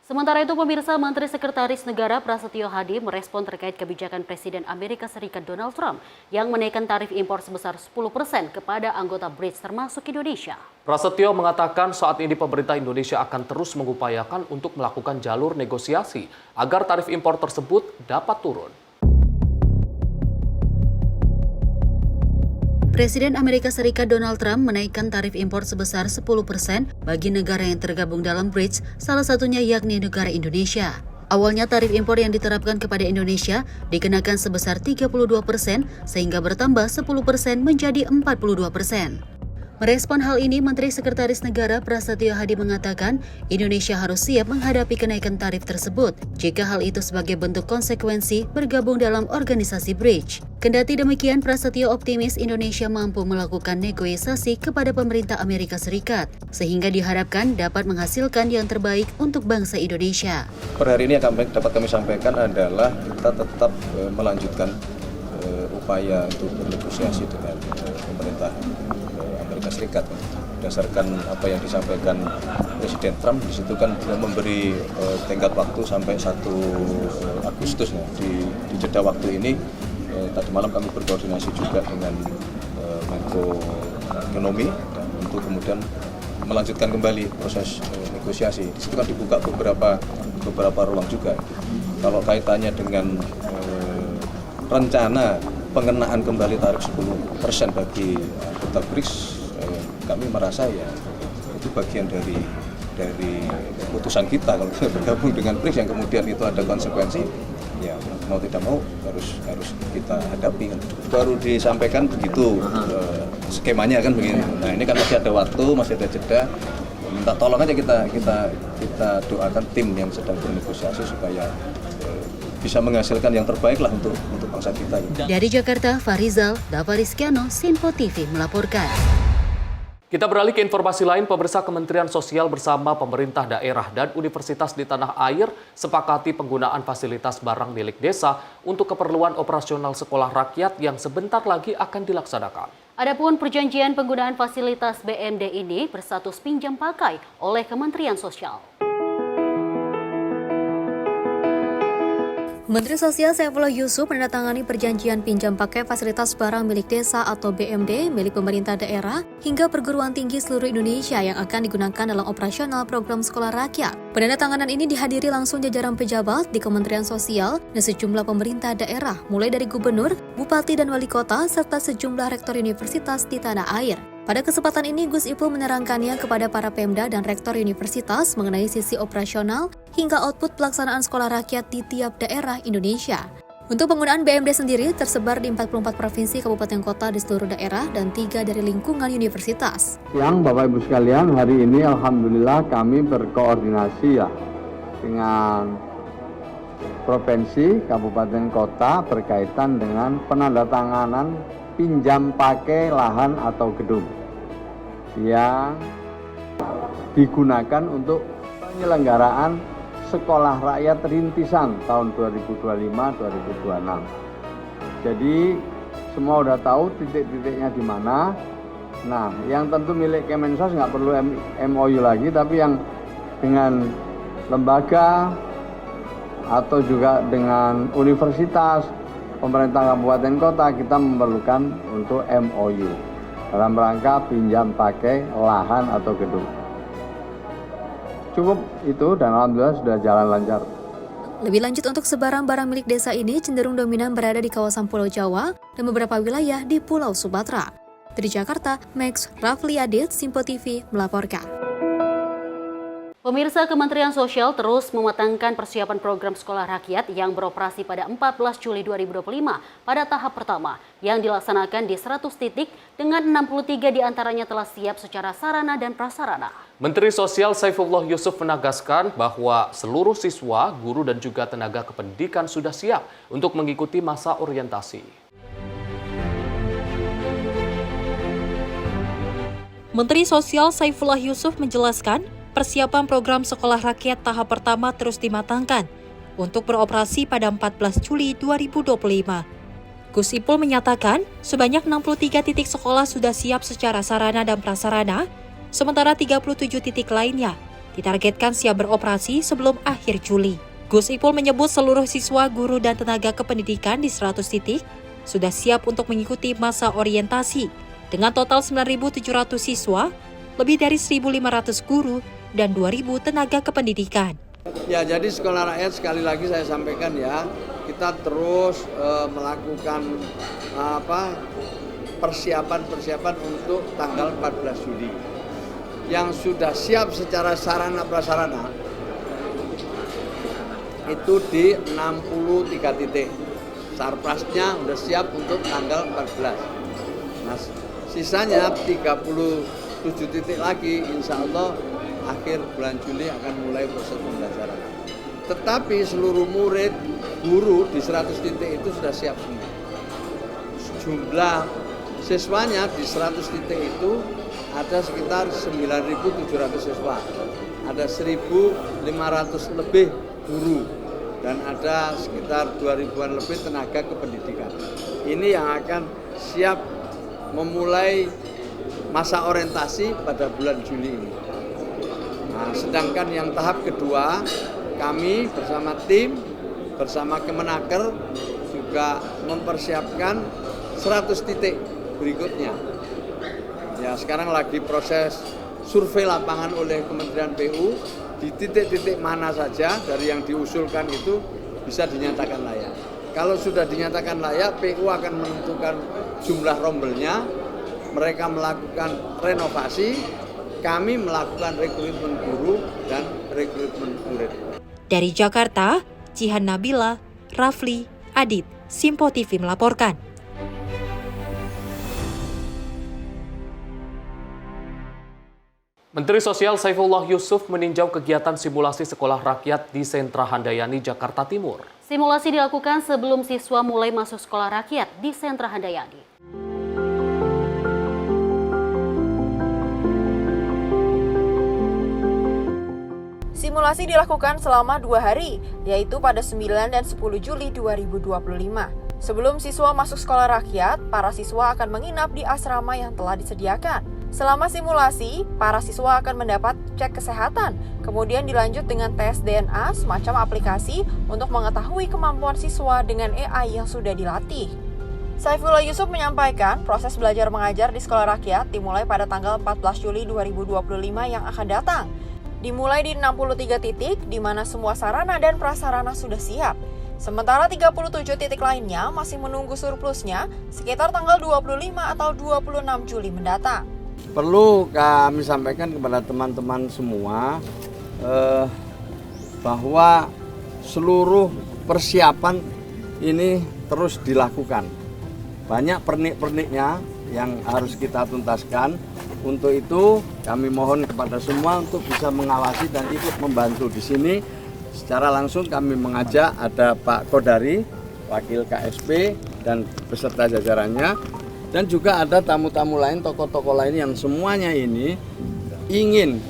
Sementara itu, pemirsa, Menteri Sekretaris Negara Prasetyo Hadi merespon terkait kebijakan Presiden Amerika Serikat Donald Trump yang menaikkan tarif impor sebesar 10% kepada anggota BRICS termasuk Indonesia. Prasetyo mengatakan saat ini pemerintah Indonesia akan terus mengupayakan untuk melakukan jalur negosiasi agar tarif impor tersebut dapat turun. Presiden Amerika Serikat Donald Trump menaikkan tarif impor sebesar 10% bagi negara yang tergabung dalam BRICS, salah satunya yakni negara Indonesia. Awalnya tarif impor yang diterapkan kepada Indonesia dikenakan sebesar 32%, sehingga bertambah 10% menjadi 42%. Merespon hal ini, Menteri Sekretaris Negara Prasetyo Hadi mengatakan Indonesia harus siap menghadapi kenaikan tarif tersebut jika hal itu sebagai bentuk konsekuensi bergabung dalam organisasi BRICS. Kendati demikian, Prasetyo optimis Indonesia mampu melakukan negosiasi kepada pemerintah Amerika Serikat, sehingga diharapkan dapat menghasilkan yang terbaik untuk bangsa Indonesia. Per hari ini yang dapat kami sampaikan adalah kita tetap melanjutkan upaya untuk bernegosiasi dengan pemerintah Amerika Serikat. Berdasarkan apa yang disampaikan Presiden Trump, di situ kan dia memberi tenggat waktu sampai 1 Agustus. Di jeda waktu ini tadi malam kami berkoordinasi juga dengan Menko Ekonomi untuk kemudian melanjutkan kembali proses negosiasi. Di situ kan dibuka beberapa ruang juga. Kalau kaitannya dengan rencana pengenaan kembali tarif 10% bagi anggota BRICS, kami merasa ya itu bagian dari keputusan kita kalau kita bergabung dengan BRICS yang kemudian itu ada konsekuensi, ya mau tidak mau harus kita hadapi. Baru disampaikan begitu skemanya kan begini. Nah ini kan masih ada waktu, masih ada jeda. Minta tolong aja kita doakan tim yang sedang bernegosiasi supaya bisa menghasilkan yang terbaik lah untuk bangsa kita. Dari Jakarta, Fahrizal Rizkyano, Simpo TV melaporkan. Kita beralih ke informasi lain. Pemirsa, Kementerian Sosial bersama pemerintah daerah dan universitas di tanah air sepakati penggunaan fasilitas barang milik desa untuk keperluan operasional sekolah rakyat yang sebentar lagi akan dilaksanakan. Adapun perjanjian penggunaan fasilitas BMD ini berstatus pinjam pakai oleh Kementerian Sosial. Menteri Sosial Saifullah Yusuf menandatangani perjanjian pinjam pakai fasilitas barang milik desa atau BMD milik pemerintah daerah hingga perguruan tinggi seluruh Indonesia yang akan digunakan dalam operasional program sekolah rakyat. Penandatanganan ini dihadiri langsung jajaran pejabat di Kementerian Sosial dan sejumlah pemerintah daerah, mulai dari gubernur, bupati dan wali kota, serta sejumlah rektor universitas di tanah air. Pada kesempatan ini, Gus Ipul menerangkannya kepada para Pemda dan Rektor Universitas mengenai sisi operasional hingga output pelaksanaan sekolah rakyat di tiap daerah Indonesia. Untuk penggunaan BMD sendiri tersebar di 44 provinsi kabupaten kota di seluruh daerah dan 3 dari lingkungan universitas. Yang Bapak Ibu sekalian, hari ini alhamdulillah kami berkoordinasi ya dengan provinsi, kabupaten kota berkaitan dengan penandatanganan pinjam pakai lahan atau gedung yang digunakan untuk penyelenggaraan sekolah rakyat rintisan tahun 2025-2026. Jadi semua udah tahu titik-titiknya di mana. Nah, yang tentu milik Kemensos nggak perlu MOU lagi, tapi yang dengan lembaga atau juga dengan universitas, pemerintah kabupaten kota, kita memerlukan untuk MOU dalam rangka pinjam pakai lahan atau gedung. Cukup itu dan alhamdulillah sudah jalan lancar. Lebih lanjut, untuk sebaran barang milik desa ini cenderung dominan berada di kawasan Pulau Jawa dan beberapa wilayah di Pulau Sumatera. Dari Jakarta, Max Rafli Adit, Simpo TV melaporkan. Pemirsa, Kementerian Sosial terus mematangkan persiapan program sekolah rakyat yang beroperasi pada 14 Juli 2025 pada tahap pertama yang dilaksanakan di 100 titik dengan 63 diantaranya telah siap secara sarana dan prasarana. Menteri Sosial Saifullah Yusuf menegaskan bahwa seluruh siswa, guru dan juga tenaga kependidikan sudah siap untuk mengikuti masa orientasi. Menteri Sosial Saifullah Yusuf menjelaskan persiapan program sekolah rakyat tahap pertama terus dimatangkan untuk beroperasi pada 14 Juli 2025. Gus Ipul menyatakan sebanyak 63 titik sekolah sudah siap secara sarana dan prasarana, sementara 37 titik lainnya ditargetkan siap beroperasi sebelum akhir Juli. Gus Ipul menyebut seluruh siswa, guru, dan tenaga kependidikan di 100 titik sudah siap untuk mengikuti masa orientasi dengan total 9.700 siswa, lebih dari 1.500 guru, dan 2.000 tenaga kependidikan. Ya, jadi sekolah rakyat sekali lagi saya sampaikan ya, kita terus melakukan persiapan untuk tanggal 14 Juli. Yang sudah siap secara sarana prasarana itu di 63 titik. Sarprasnya sudah siap untuk tanggal 14. Nah, sisanya 37 titik lagi, insya Allah akhir bulan Juli akan mulai proses pembelajaran. Tetapi seluruh murid, guru di 100 titik itu sudah siap semua. Jumlah siswanya di 100 titik itu ada sekitar 9.700 siswa. Ada 1.500 lebih guru dan ada sekitar 2.000-an lebih tenaga kependidikan. Ini yang akan siap memulai masa orientasi pada bulan Juli ini. Nah, sedangkan yang tahap kedua, kami bersama tim, bersama Kemenaker juga mempersiapkan 100 titik berikutnya. Ya, sekarang lagi proses survei lapangan oleh Kementerian PU, di titik-titik mana saja dari yang diusulkan itu bisa dinyatakan layak. Kalau sudah dinyatakan layak, PU akan menentukan jumlah rombelnya, mereka melakukan renovasi, kami melakukan rekrutmen guru dan rekrutmen murid. Dari Jakarta, Jihan Nabila, Rafli Adit, Simpo TV melaporkan. Menteri Sosial Saifullah Yusuf meninjau kegiatan simulasi sekolah rakyat di Sentra Handayani, Jakarta Timur. Simulasi dilakukan sebelum siswa mulai masuk sekolah rakyat di Sentra Handayani. Simulasi dilakukan selama 2 hari, yaitu pada 9 dan 10 Juli 2025. Sebelum siswa masuk sekolah rakyat, para siswa akan menginap di asrama yang telah disediakan. Selama simulasi, para siswa akan mendapat cek kesehatan, kemudian dilanjut dengan tes DNA semacam aplikasi untuk mengetahui kemampuan siswa dengan AI yang sudah dilatih. Saifullah Yusuf menyampaikan proses belajar mengajar di sekolah rakyat dimulai pada tanggal 14 Juli 2025 yang akan datang. Dimulai di 63 titik, di mana semua sarana dan prasarana sudah siap. Sementara 37 titik lainnya masih menunggu surplusnya sekitar tanggal 25 atau 26 Juli mendatang. Perlu kami sampaikan kepada teman-teman semua bahwa seluruh persiapan ini terus dilakukan. Banyak pernik-perniknya yang harus kita tuntaskan. Untuk itu kami mohon kepada semua untuk bisa mengawasi dan ikut membantu di sini. Secara langsung kami mengajak ada Pak Kodari, Wakil KSP dan beserta jajarannya, dan juga ada tamu-tamu lain, tokoh-tokoh lain yang semuanya ini ingin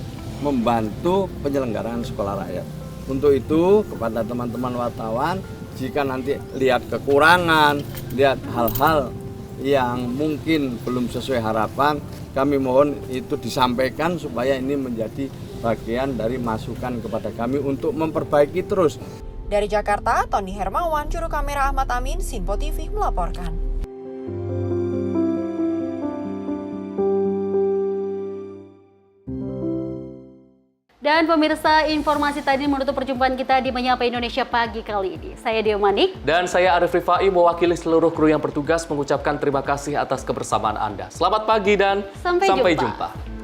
membantu penyelenggaraan sekolah rakyat. Untuk itu kepada teman-teman wartawan, jika nanti lihat kekurangan, lihat hal-hal yang mungkin belum sesuai harapan, kami mohon itu disampaikan supaya ini menjadi bagian dari masukan kepada kami untuk memperbaiki terus. Dari Jakarta, Tony Hermawan, juru kamera Ahmad Amin, Sinpo TV melaporkan. Dan pemirsa, informasi tadi menutup perjumpaan kita di Menyapa Indonesia pagi kali ini. Saya Dio Manik. Dan saya Arif Rifai mewakili seluruh kru yang bertugas mengucapkan terima kasih atas kebersamaan Anda. Selamat pagi dan sampai jumpa.